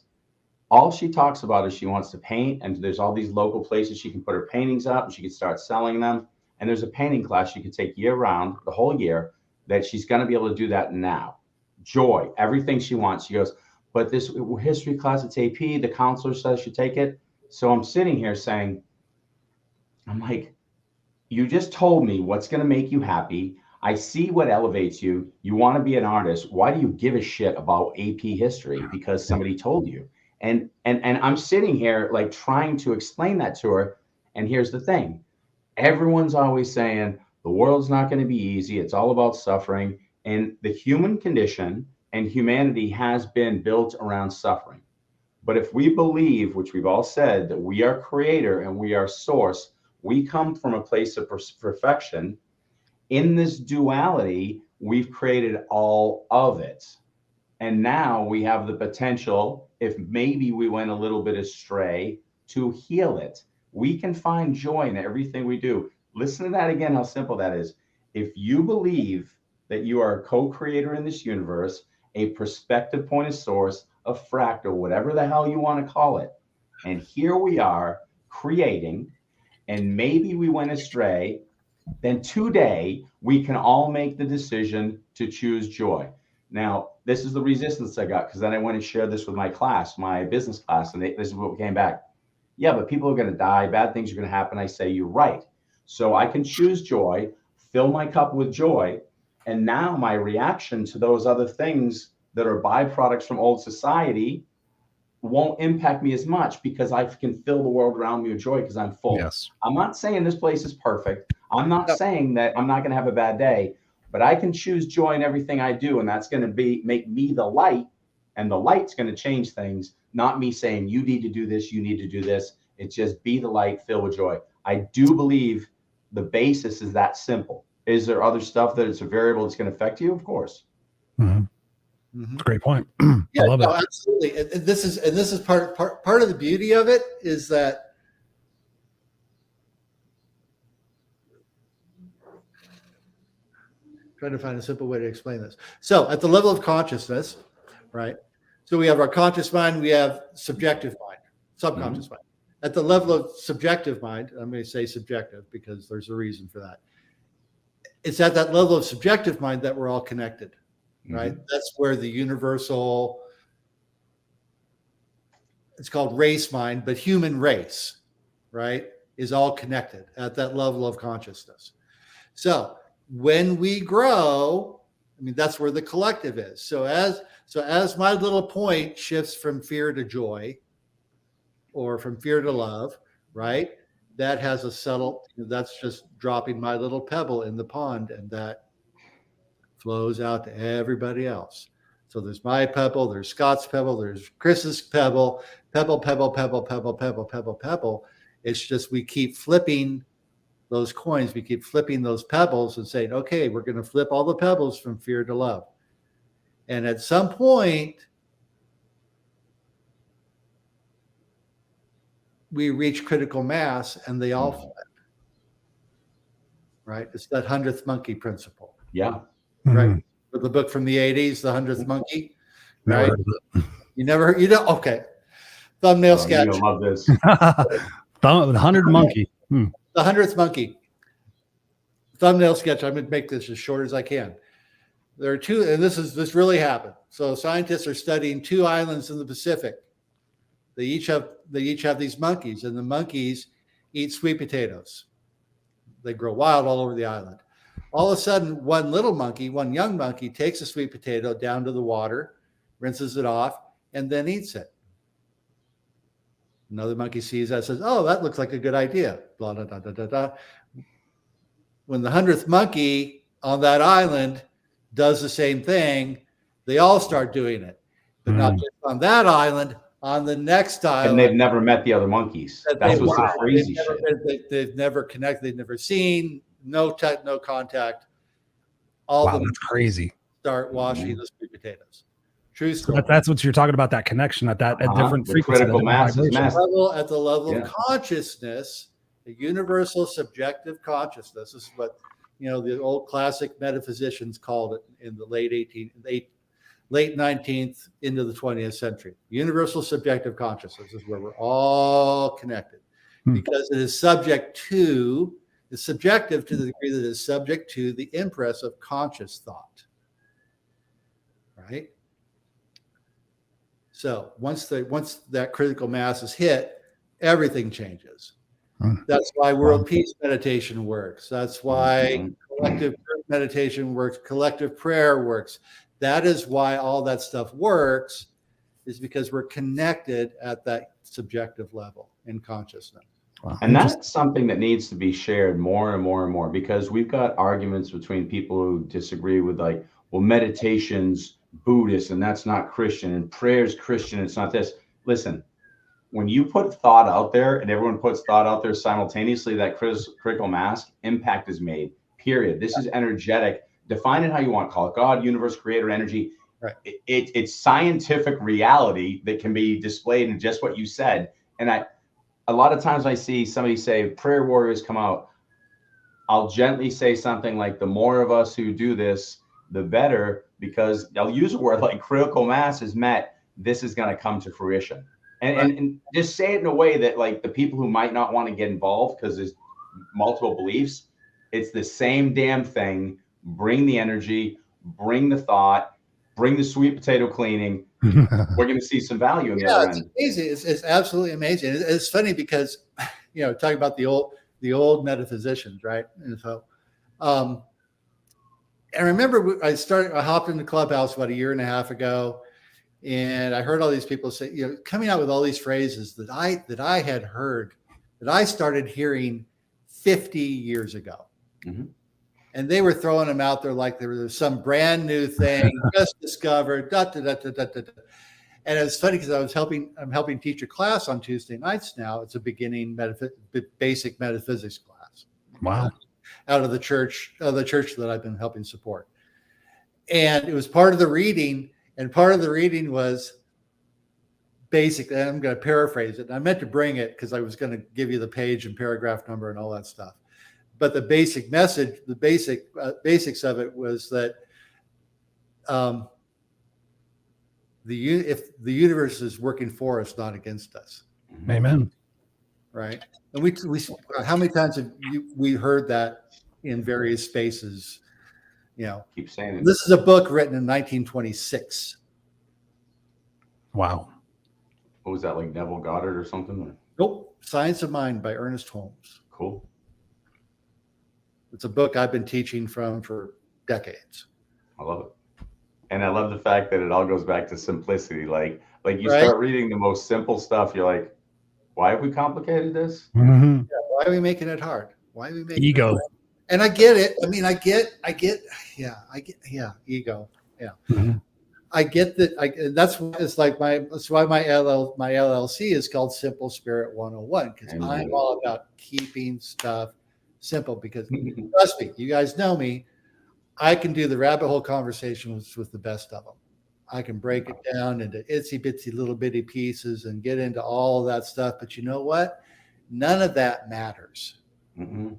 All she talks about is she wants to paint, and there's all these local places she can put her paintings up and she can start selling them. And there's a painting class she can take year round, the whole year, that she's going to be able to do that now. Joy, everything she wants. She goes, but this history class, it's AP, the counselor says she take it. So I'm sitting here saying, I'm like, you just told me what's going to make you happy. I see what elevates you. You want to be an artist. Why do you give a shit about AP history? Because somebody told you. And I'm sitting here like trying to explain that to her. And here's the thing. Everyone's always saying the world's not going to be easy. It's all about suffering. And the human condition and humanity has been built around suffering. But if we believe, which we've all said, that we are creator and we are source, we come from a place of perfection. In this duality, we've created all of it. And now we have the potential, if maybe we went a little bit astray, to heal it. We can find joy in everything we do. Listen to that again, how simple that is. If you believe that you are a co-creator in this universe, a perspective point of source, a fractal, whatever the hell you want to call it. And here we are creating, and maybe we went astray. Then today we can all make the decision to choose joy. Now, this is the resistance I got, because then I went and shared this with my class, my business class, and this is what came back. Yeah, but people are going to die. Bad things are going to happen. I say, you're right. So I can choose joy, fill my cup with joy. And now my reaction to those other things that are byproducts from old society won't impact me as much, because I can fill the world around me with joy because I'm full. Yes. I'm not saying this place is perfect. I'm not saying that I'm not going to have a bad day, but I can choose joy in everything I do. And that's going to make me the light, and the light's going to change things, not me saying you need to do this, you need to do this. It's just be the light, fill with joy. I do believe the basis is that simple. Is there other stuff that it's a variable that's going to affect you? Of course. Mm-hmm. That's a great point. Yeah, I love it. Absolutely. And this is part of the beauty of it is that trying to find a simple way to explain this. So at the level of consciousness, right? So we have our conscious mind, we have subjective mind, subconscious mind. At the level of subjective mind, I'm going to say subjective because there's a reason for that. It's at that level of subjective mind that we're all connected. right? That's where the universal, it's called race mind, but human race, right, is all connected at that level of consciousness. So when we grow, I mean, that's where the collective is. So as my little point shifts from fear to joy, or from fear to love, right? That has a subtle, that's just dropping my little pebble in the pond, and that flows out to everybody else. So there's my pebble, there's Scott's pebble, there's Chris's pebble, pebble, pebble, pebble, pebble, pebble, pebble, pebble. It's just we keep flipping those coins, we keep flipping those pebbles and saying, okay, we're going to flip all the pebbles from fear to love. And at some point, we reach critical mass and they all flip. Right? It's that 100th monkey principle. Yeah. Right. With the book from the 80s, The 100th Monkey. Right. You never heard, you know, okay. Thumbnail sketch. I love this. The 100 monkey. The 100th monkey. Thumbnail sketch. I'm going to make this as short as I can. There are two, and this really happened. So scientists are studying two islands in the Pacific. They each have these monkeys, and the monkeys eat sweet potatoes. They grow wild all over the island. All of a sudden, one young monkey, takes a sweet potato down to the water, rinses it off, and then eats it. Another monkey sees that, says, "Oh, that looks like a good idea." Blah, blah, blah, blah, blah, blah. When the 100th monkey on that island does the same thing, they all start doing it, but not just on that island. On the next island, and they've never met the other monkeys. That's what's so crazy shit. They've never connected. They've never seen. No contact. That's crazy. Start washing the sweet potatoes. True story. That's what you're talking about. That connection at that at different frequencies. Critical mass is massive. At the level of consciousness, the universal subjective consciousness. This is what the old classic metaphysicians called it in the late 19th into the 20th century. Universal subjective consciousness is where we're all connected, because it is subjective to the degree that it is subject to the impress of conscious thought. Right? So once that critical mass is hit, everything changes. That's why world peace meditation works. That's why collective meditation works, collective prayer works. That is why all that stuff works, is because we're connected at that subjective level in consciousness. And that's something that needs to be shared more and more and more, because we've got arguments between people who disagree with, like, well, meditation's Buddhist and that's not Christian, and prayer's Christian, it's not this. Listen, when you put thought out there and everyone puts thought out there simultaneously, that critical mass impact is made, period. This is energetic. Define it how you want. Call it God, universe, creator, energy. Right. It's scientific reality that can be displayed in just what you said. And a lot of times I see somebody say, prayer warriors come out. I'll gently say something like, the more of us who do this, the better, because I'll use a word like critical mass is met. This is going to come to fruition. And just say it in a way that, like, the people who might not want to get involved because there's multiple beliefs, it's the same damn thing. Bring the energy, bring the thought, bring the sweet potato cleaning. We're going to see some value in the other end. It's amazing. It's absolutely amazing. It's funny because, talking about the old metaphysicians, right? And so, I remember I hopped into Clubhouse about 1.5 years ago, and I heard all these people say, coming out with all these phrases that I had heard, that I started hearing 50 years ago. Mm-hmm. And they were throwing them out there like there was some brand new thing just discovered. Da, da, da, da, da, da. And it's funny because I'm helping teach a class on Tuesday nights now. It's a beginning basic metaphysics class. Wow. Out of the church that I've been helping support. And it was part of the reading, and part of the reading was basic, and I'm going to paraphrase it. And I meant to bring it because I was going to give you the page and paragraph number and all that stuff. But the basic message, the basics of it was that if the universe is working for us, not against us. Amen. Right. And we how many times have we heard that in various spaces Keep saying it. This is a book written in 1926. Wow. What was that, like Neville Goddard or something? Nope. Science of Mind by Ernest Holmes. Cool. It's a book I've been teaching from for decades. I love it. And I love the fact that it all goes back to simplicity. Like you Right? start reading the most simple stuff, you're like, why have we complicated this? Mm-hmm. Yeah, why are we making it hard? Why are we making Ego? It hard? And I get it. I mean, I get, ego. Yeah. Mm-hmm. I get that. That's why my LLC is called Simple Spirit 101, because I'm all about keeping stuff simple. Because trust me, you guys know me, I can do the rabbit hole conversations with the best of them. I can break it down into itsy bitsy little bitty pieces and get into all of that stuff. But you know what? None of that matters. Mm-hmm.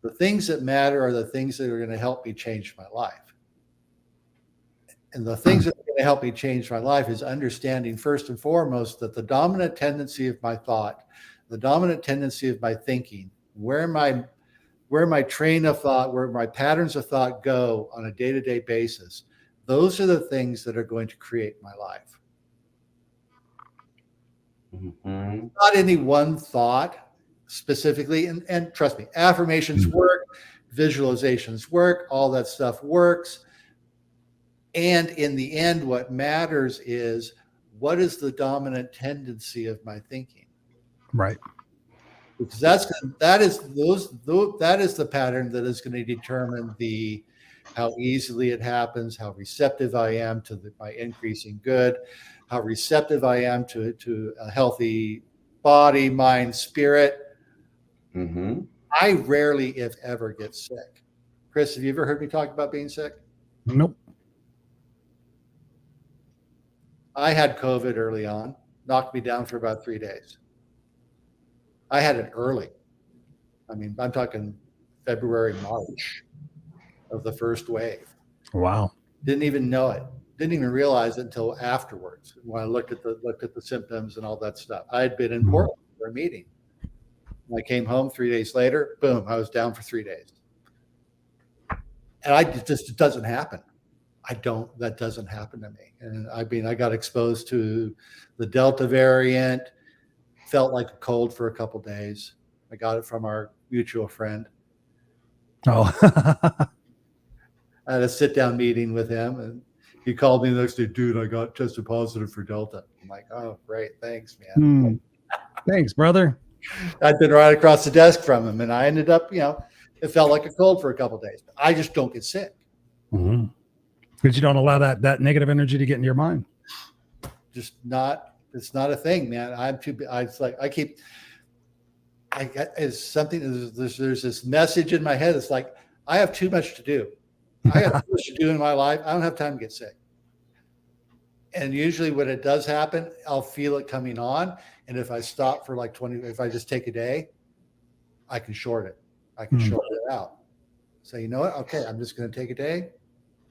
The things that matter are the things that are going to help me change my life. And the things that are going to help me change my life is understanding, first and foremost, that the dominant tendency of my thought, the dominant tendency of my thinking, where my train of thought, where my patterns of thought go on a day-to-day basis, those are the things that are going to create my life. Mm-hmm. Not any one thought specifically. And trust me, affirmations work, visualizations work, all that stuff works. And in the end, what matters is, what is the dominant tendency of my thinking? Right. Because that is the pattern that is going to determine how easily it happens, how receptive I am to my increasing good, how receptive I am to a healthy body, mind, spirit. Mm-hmm. I rarely, if ever, get sick. Chris, have you ever heard me talk about being sick? Nope. I had COVID early on, knocked me down for about 3 days. I had it early. I mean, I'm talking February, March of the first wave. Wow. Didn't even know it. Didn't even realize it until afterwards, when I looked at the symptoms and all that stuff. I had been in Portland for a meeting. When I came home 3 days later, boom, I was down for 3 days. And it doesn't happen. That doesn't happen to me. And I mean, I got exposed to the Delta variant, felt like a cold for a couple of days. I got it from our mutual friend. Oh. I had a sit-down meeting with him, and he called me the next day, dude, I got tested positive for Delta. I'm like, oh, great, thanks, man. Thanks, brother. I'd been right across the desk from him, and I ended up, it felt like a cold for a couple of days. But I just don't get sick. Mm-hmm. Because you don't allow that negative energy to get in your mind. It's not a thing, man. There's this message in my head. It's like, I have too much to do. I got too much to do in my life. I don't have time to get sick. And usually when it does happen, I'll feel it coming on. And if I stop for if I just take a day, I can short it. I can short it out. So you know what? Okay, I'm just going to take a day.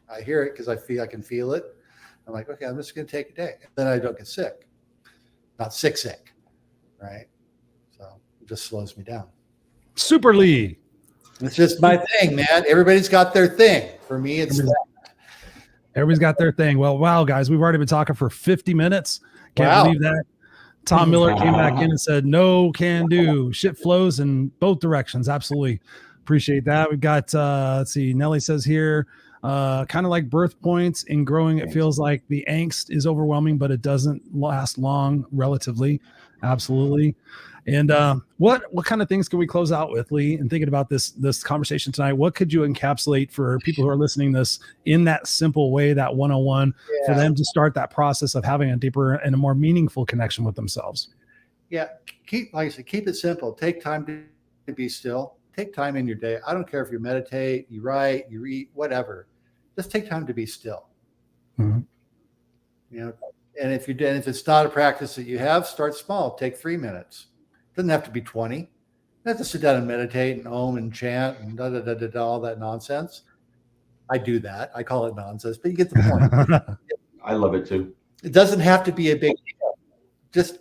I hear it because I can feel it. I'm like, okay, I'm just going to take a day. Then I don't get sick. Not sick, right? So it just slows me down. Super Lee. It's just my thing, man. Everybody's got their thing. For me, it's everybody's got their thing. Well, wow, guys, we've already been talking for 50 minutes. Can't believe that. Tom Miller came back in and said, no can do. Shit flows in both directions. Absolutely. Appreciate that. We've got, let's see, Nelly says here, kind of like birth points in growing, it feels like the angst is overwhelming, but it doesn't last long relatively. Absolutely. And what kind of things can we close out with, Lee? And thinking about this conversation tonight, what could you encapsulate for people who are listening to this in that simple way, that 101, for them to start that process of having a deeper and a more meaningful connection with themselves? Yeah, keep it simple. Take time to be still. Take time in your day. I don't care if you meditate, you write, you read, whatever. Just take time to be still. Mm-hmm. And if it's not a practice that you have, start small. Take 3 minutes. Doesn't have to be 20. You have to sit down and meditate and om and chant and all that nonsense. I do that. I call it nonsense, but you get the point. I love it too. It doesn't have to be a big deal. Just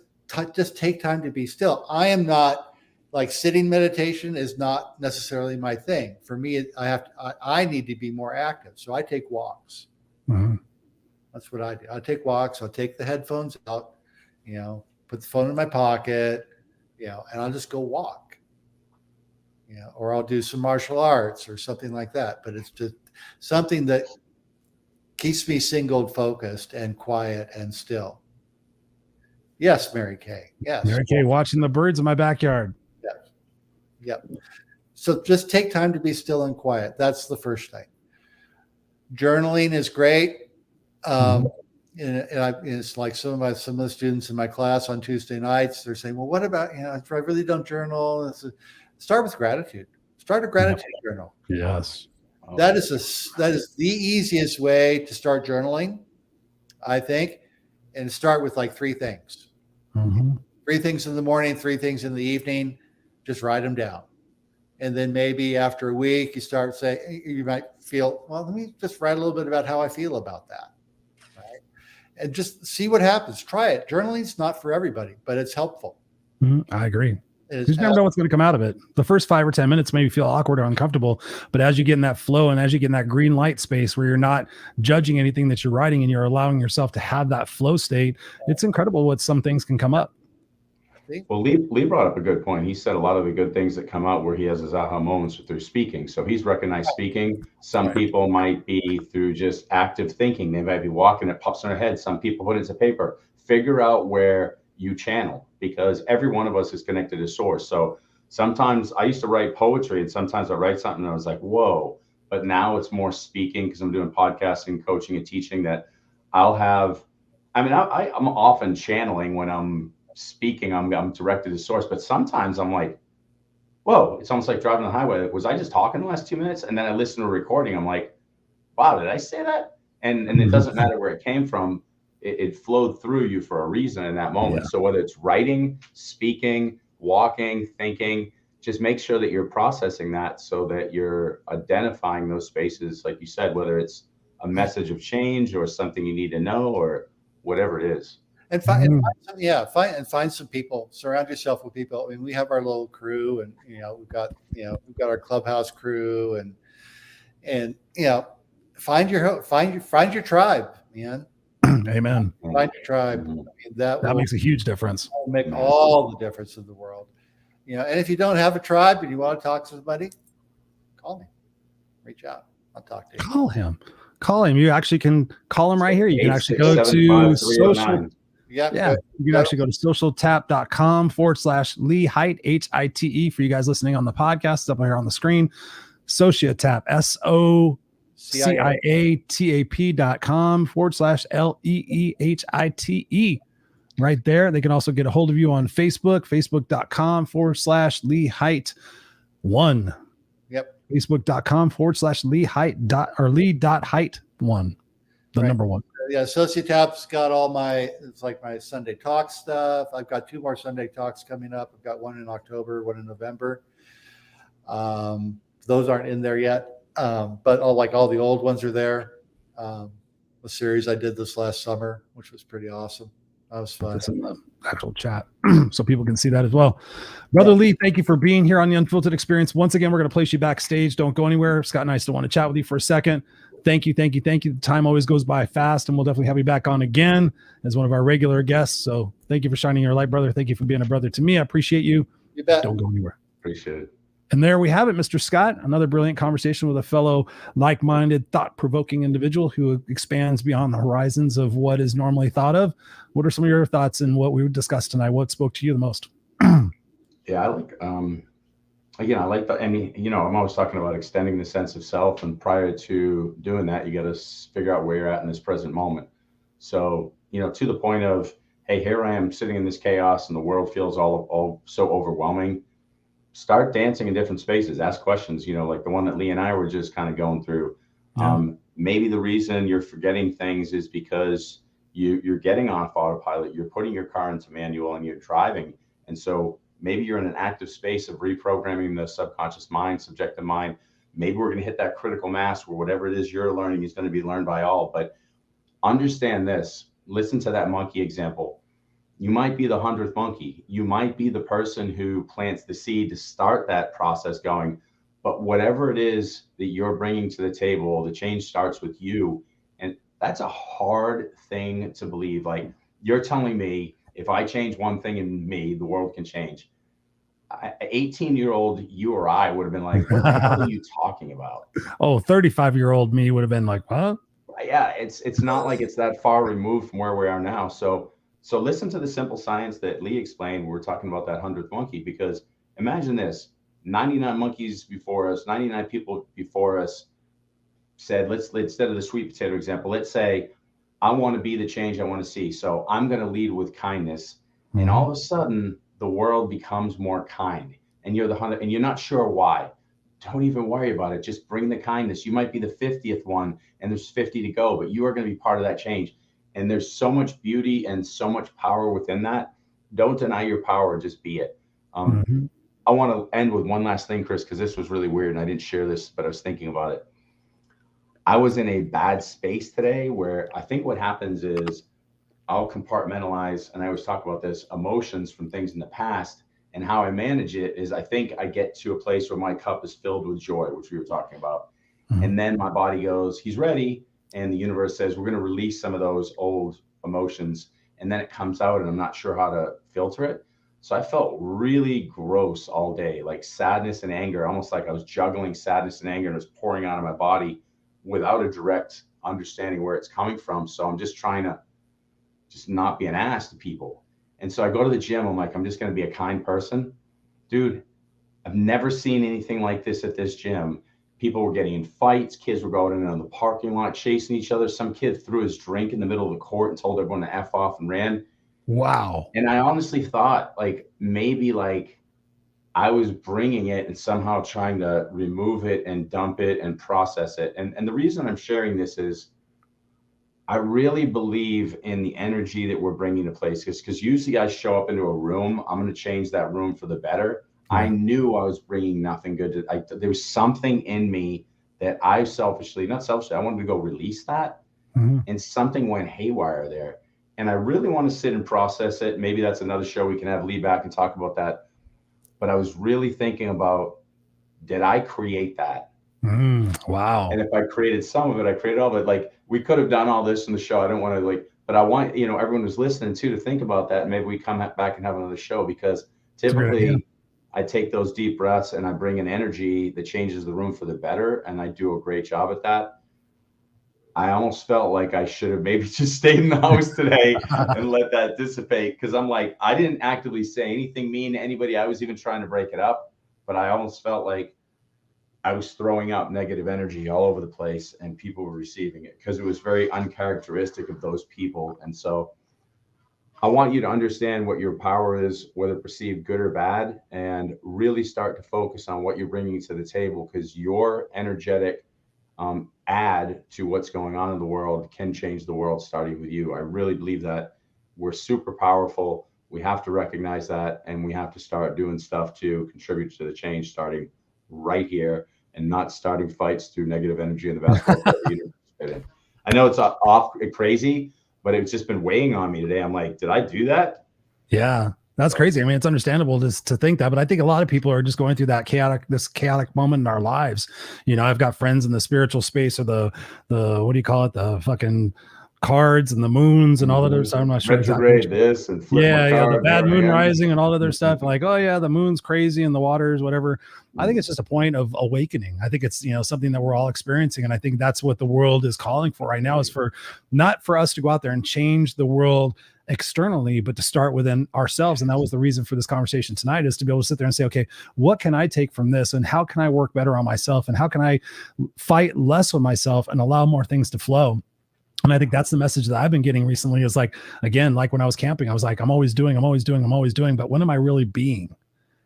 take time to be still. I am not like sitting meditation is not necessarily my thing. For me, I need to be more active. So I take walks. Mhm. That's what I do. I take walks. I'll take the headphones out, put the phone in my pocket, and I'll just go walk, or I'll do some martial arts or something like that. But it's just something that keeps me single focused and quiet and still. Yes, Mary Kay. Yes. Mary Kay, watching the birds in my backyard. Yep. So just take time to be still and quiet. That's the first thing. Journaling is great. And it's like some of the students in my class on Tuesday nights, they're saying, well, what about, if I really don't journal? Start with gratitude. Start a gratitude journal. Yes. That is the easiest way to start journaling, I think. And start with like 3 things. Mm-hmm. 3 things in the morning, 3 things in the evening. Just write them down. And then maybe after a week, you might feel, well, let me just write a little bit about how I feel about that. Right. And just see what happens. Try it. Journaling's not for everybody, but it's helpful. Mm-hmm. I agree. You just never know what's going to come out of it. The first 5 or 10 minutes maybe feel awkward or uncomfortable, but as you get in that flow and as you get in that green light space where you're not judging anything that you're writing and you're allowing yourself to have that flow state, it's incredible what some things can come up. Well, Lee brought up a good point. He said a lot of the good things that come out where he has his aha moments through speaking. So he's recognized speaking. Some people might be through just active thinking. They might be walking, it pops in their head. Some people put it to paper. Figure out where you channel, because every one of us is connected to source. So sometimes I used to write poetry and sometimes I write something and I was like, whoa, but now it's more speaking because I'm doing podcasting, coaching and teaching that I'm often channeling when I'm speaking, I'm directed to source, but sometimes I'm like, whoa, it's almost like driving on the highway. Was I just talking the last 2 minutes? And then I listen to a recording. I'm like, wow, did I say that? And it doesn't matter where it came from. It flowed through you for a reason in that moment. Yeah. So whether it's writing, speaking, walking, thinking, just make sure that you're processing that so that you're identifying those spaces, like you said, whether it's a message of change or something you need to know or whatever it is. And find some people. Surround yourself with people. I mean, we have our little crew, and we've got our clubhouse crew, and find your tribe, man. Amen. Find your tribe. I mean, that makes a huge difference. Will make all the difference in the world. And if you don't have a tribe and you want to talk to somebody, call me. Reach out. I'll talk to you. Call him. You actually can call him right here. You can actually go to social. Yeah. You can actually go to socialtap.com/Lee Hite, HITE, for you guys listening on the podcast. It's up here on the screen. Socialtap, SOCIATAP.com/LEEHITE. Right there. They can also get a hold of you on Facebook, facebook.com/Lee Hite1. Yep. Facebook.com/Lee Hite Lee.Hite1. The number 1. Yeah, Sociotap's got it's like my Sunday talk stuff. I've got 2 more Sunday talks coming up. I've got one in October, one in November. Those aren't in there yet, but all the old ones are there. The series I did this last summer, which was pretty awesome. That was fun. That's in the actual chat, so people can see that as well. Brother Lee, thank you for being here on the Unfiltered Experience. Once again, we're going to place you backstage. Don't go anywhere. Scott and I still want to chat with you for a second. Thank you. The time always goes by fast, and we'll definitely have you back on again as one of our regular guests. So thank you for shining your light, brother. Thank you for being a brother to me. I appreciate you. You bet. Don't go anywhere. Appreciate it. And there we have it, Mr. Scott. Another brilliant conversation with a fellow like-minded, thought-provoking individual who expands beyond the horizons of what is normally thought of. What are some of your thoughts in what we discussed tonight? What spoke to you the most? Yeah, I like I'm always talking about extending the sense of self, and prior to doing that, you got to figure out where you're at in this present moment. So, to the point of, hey, here I am sitting in this chaos and the world feels all so overwhelming. Start dancing in different spaces, ask questions, like the one that Lee and I were just kind of going through. Maybe the reason you're forgetting things is because you're getting off autopilot, you're putting your car into manual and you're driving. And so maybe you're in an active space of reprogramming the subconscious mind, subjective mind. Maybe we're going to hit that critical mass where whatever it is you're learning is going to be learned by all. But understand this, listen to that monkey example. You might be the 100th monkey. You might be the person who plants the seed to start that process going. But whatever it is that you're bringing to the table, the change starts with you. And that's a hard thing to believe. Like, you're telling me if I change one thing in me, the world can change. 18-year-old you or I would have been like, what the hell are you talking about? Oh, 35-year-old me would have been like, what? Yeah, it's not like it's that far removed from where we are now. So listen to the simple science that Lee explained. We're talking about that 100th monkey, because imagine this: 99 monkeys before us, 99 people before us said, let's, instead of the sweet potato example, let's say I want to be the change I want to see. So I'm going to lead with kindness. Mm-hmm. And all of a sudden the world becomes more kind, and you're the 100, and you're not sure why. Don't even worry about it. Just bring the kindness. You might be the 50th one and there's 50 to go, but you are going to be part of that change. And there's so much beauty and so much power within that. Don't deny your power. Just be it. I want to end with one last thing, Chris, because this was really weird and I didn't share this, but I was thinking about it. I was in a bad space today where I think what happens is I'll compartmentalize, and I always talk about this, emotions from things in the past. And how I manage it is I think I get to a place where my cup is filled with joy, which we were talking about. And then my body goes, he's ready. And the universe says, we're going to release some of those old emotions. And then it comes out and I'm not sure how to filter it. So I felt really gross all day, like sadness and anger, almost like I was juggling sadness and anger and it was pouring out of my body without a direct understanding where it's coming from. So I'm just trying to just not be an ass to people. And so I go to the gym. I'm like, I'm just going to be a kind person. Dude, I've never seen anything like this at this gym. People were getting in fights. Kids were going in on the parking lot, chasing each other. Some kid threw his drink in the middle of the court and told everyone to F off and ran. Wow. And I honestly thought like maybe like I was bringing it and somehow trying to remove it and dump it and process it. And the reason I'm sharing this is I really believe in the energy that we're bringing to place, because usually I show up into a room, I'm going to change that room for the better. I knew I was bringing nothing good. There was something in me that I not selfishly, I wanted to go release that. And something went haywire there. And I really want to sit and process it. Maybe that's another show we can have Lee back and talk about that. But I was really thinking about, did I create that? Wow. And if I created some of it, I created all of it. Like, we could have done all this in the show. I don't want to but I want, everyone who's listening too, to think about that. Maybe we come back and have another show, because typically I take those deep breaths and I bring an energy that changes the room for the better. And I do a great job at that. I almost felt like I should have maybe just stayed in the house today and let that dissipate. Cause I'm like, I didn't actively say anything mean to anybody. I was even trying to break it up, but I almost felt like I was throwing out negative energy all over the place and people were receiving it because it was very uncharacteristic of those people. And so I want you to understand what your power is, whether perceived good or bad, and really start to focus on what you're bringing to the table, because your energetic add to what's going on in the world can change the world, starting with you. I really believe that we're super powerful. We have to recognize that, and we have to start doing stuff to contribute to the change, starting right here, and not starting fights through negative energy in the basketball court. I know it's off crazy, but it's just been weighing on me today. I'm like, did I do that? Yeah, that's crazy. I mean, it's understandable to think that, but I think a lot of people are just going through that chaotic moment in our lives. I've got friends in the spiritual space, or the what do you call it? The fucking cards and the moons and all that other stuff. I'm not sure retrograde this and flip my card, the bad moon rising and all that other stuff. Like, oh yeah, the moon's crazy and the waters, whatever. I think it's just a point of awakening. I think it's something that we're all experiencing, and I think that's what the world is calling for right now, is for not for us to go out there and change the world externally, but to start within ourselves. And that was the reason for this conversation tonight, is to be able to sit there and say, okay, what can I take from this, and how can I work better on myself, and how can I fight less with myself and allow more things to flow. And I think that's the message that I've been getting recently, is like, again, like when I was camping, I was like, I'm always doing, but when am I really being?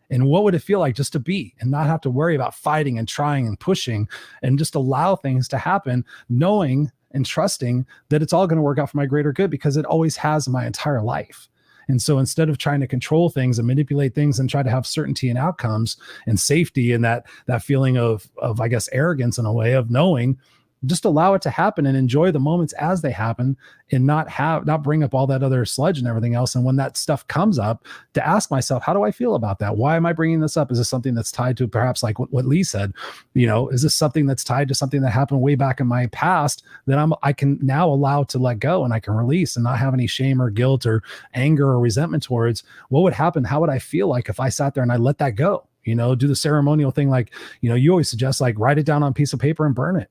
And what would it feel like just to be and not have to worry about fighting and trying and pushing, and just allow things to happen, knowing and trusting that it's all going to work out for my greater good, because it always has my entire life. And so instead of trying to control things and manipulate things and try to have certainty in outcomes and safety, and that feeling of I guess arrogance in a way, of knowing just allow it to happen and enjoy the moments as they happen, and not bring up all that other sludge and everything else. And when that stuff comes up, to ask myself, how do I feel about that? Why am I bringing this up? Is this something that's tied to perhaps like what Lee said, is this something that's tied to something that happened way back in my past that I can now allow to let go, and I can release and not have any shame or guilt or anger or resentment towards? What would happen? How would I feel like if I sat there and I let that go? Do the ceremonial thing, like, you always suggest, like, write it down on a piece of paper and burn it.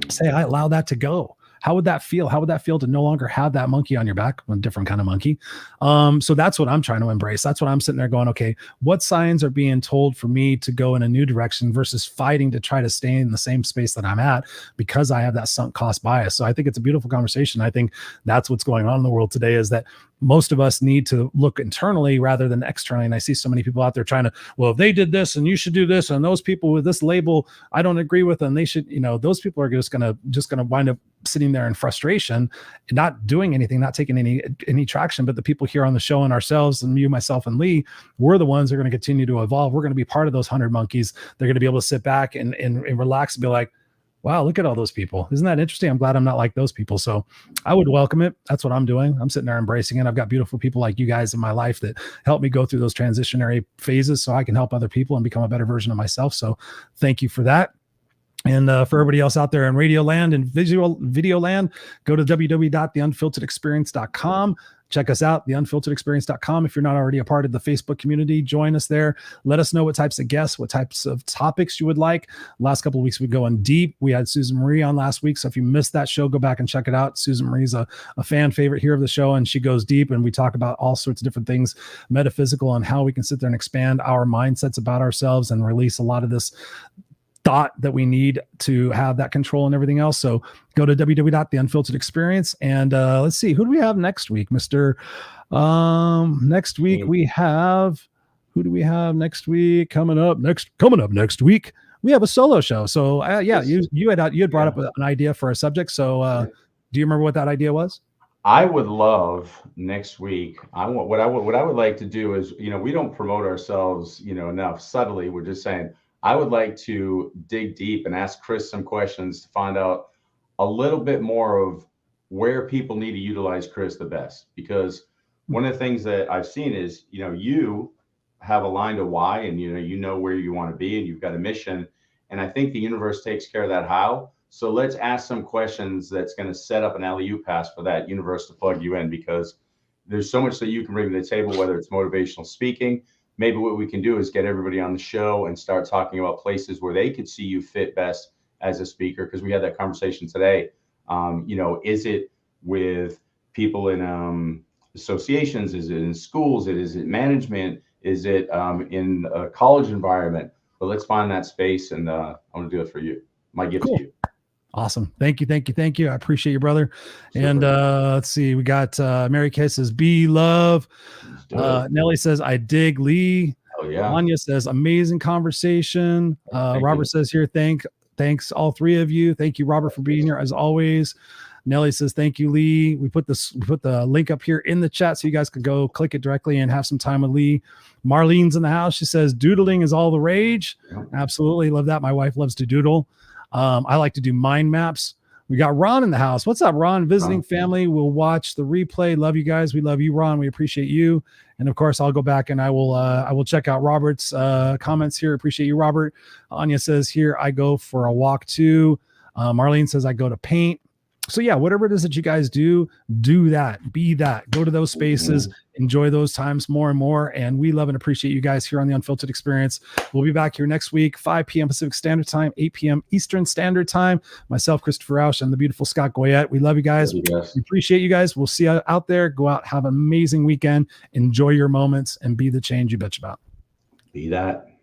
Say, I allow that to go. How would that feel? How would that feel to no longer have that monkey on your back? A different kind of monkey. So that's what I'm trying to embrace. That's what I'm sitting there going, okay, what signs are being told for me to go in a new direction versus fighting to try to stay in the same space that I'm at because I have that sunk cost bias. So I think it's a beautiful conversation. I think that's what's going on in the world today, is that most of us need to look internally rather than externally. And I see so many people out there trying to, well, if they did this and you should do this, and those people with this label, I don't agree with them, they should, those people are just gonna wind up sitting there in frustration and not doing anything, not taking any traction. But the people here on the show and ourselves, and you, myself, and Lee, we're the ones that are going to continue to evolve. We're going to be part of those 100 monkeys. They're going to be able to sit back and relax and be like, wow, look at all those people. Isn't that interesting? I'm glad I'm not like those people. So I would welcome it. That's what I'm doing. I'm sitting there embracing it. I've got beautiful people like you guys in my life that help me go through those transitionary phases so I can help other people and become a better version of myself. So thank you for that. And for everybody else out there in radio land and video land, go to www.theunfilteredexperience.com. Check us out, theunfilteredexperience.com. If you're not already a part of the Facebook community, join us there. Let us know what types of guests, what types of topics you would like. Last couple of weeks, we go in deep. We had Susan Marie on last week. So if you missed that show, go back and check it out. Susan Marie's a fan favorite here of the show, and she goes deep, and we talk about all sorts of different things, metaphysical, and how we can sit there and expand our mindsets about ourselves and release a lot of this thought that we need to have that control and everything else. So go to www.theunfilteredexperience. And let's see, who do we have next week, Mr. Next week we have, who do we have next week? Coming up next week, we have a solo show. So you had brought up an idea for a subject. So do you remember what that idea was? I would love next week. What I would like to do is, we don't promote ourselves, enough subtly. We're just saying, I would like to dig deep and ask Chris some questions to find out a little bit more of where people need to utilize Chris the best. Because one of the things that I've seen is, you have aligned a why, and you know where you want to be, and you've got a mission. And I think the universe takes care of that how. So let's ask some questions that's going to set up an alley-oop pass for that universe to plug you in, because there's so much that you can bring to the table, whether it's motivational speaking. Maybe what we can do is get everybody on the show and start talking about places where they could see you fit best as a speaker. Because we had that conversation today. Is it with people in associations? Is it in schools? Is it management? Is it in a college environment? But let's find that space, and I want to do it for you. My gift to you. Awesome. Thank you. I appreciate you, brother. Super. And let's see. We got Mary Kay says, be love. Nelly says, I dig Lee. Oh, yeah. Anya says, amazing conversation. Robert says here, thanks all three of you. Thank you, Robert, for being here as always. Nelly says, thank you, Lee. We put the link up here in the chat so you guys can go click it directly and have some time with Lee. Marlene's in the house. She says, doodling is all the rage. Absolutely. Love that. My wife loves to doodle. I like to do mind maps. We got Ron in the house. What's up, Ron? Visiting family. We'll watch the replay. Love you guys. We love you, Ron. We appreciate you. And of course, I'll go back and I will check out Robert's comments here. Appreciate you, Robert. Anya says here, I go for a walk too. Marlene says I go to paint. So yeah, whatever it is that you guys do that, be that, go to those spaces, enjoy those times more and more. And we love and appreciate you guys here on the Unfiltered Experience. We'll be back here next week, 5 p.m. Pacific Standard Time, 8 p.m. Eastern Standard Time. Myself, Christopher Rausch, and the beautiful Scott Goyette. We love you guys. We appreciate you guys. We'll see you out there. Go out, have an amazing weekend. Enjoy your moments and be the change you bitch about. Be that.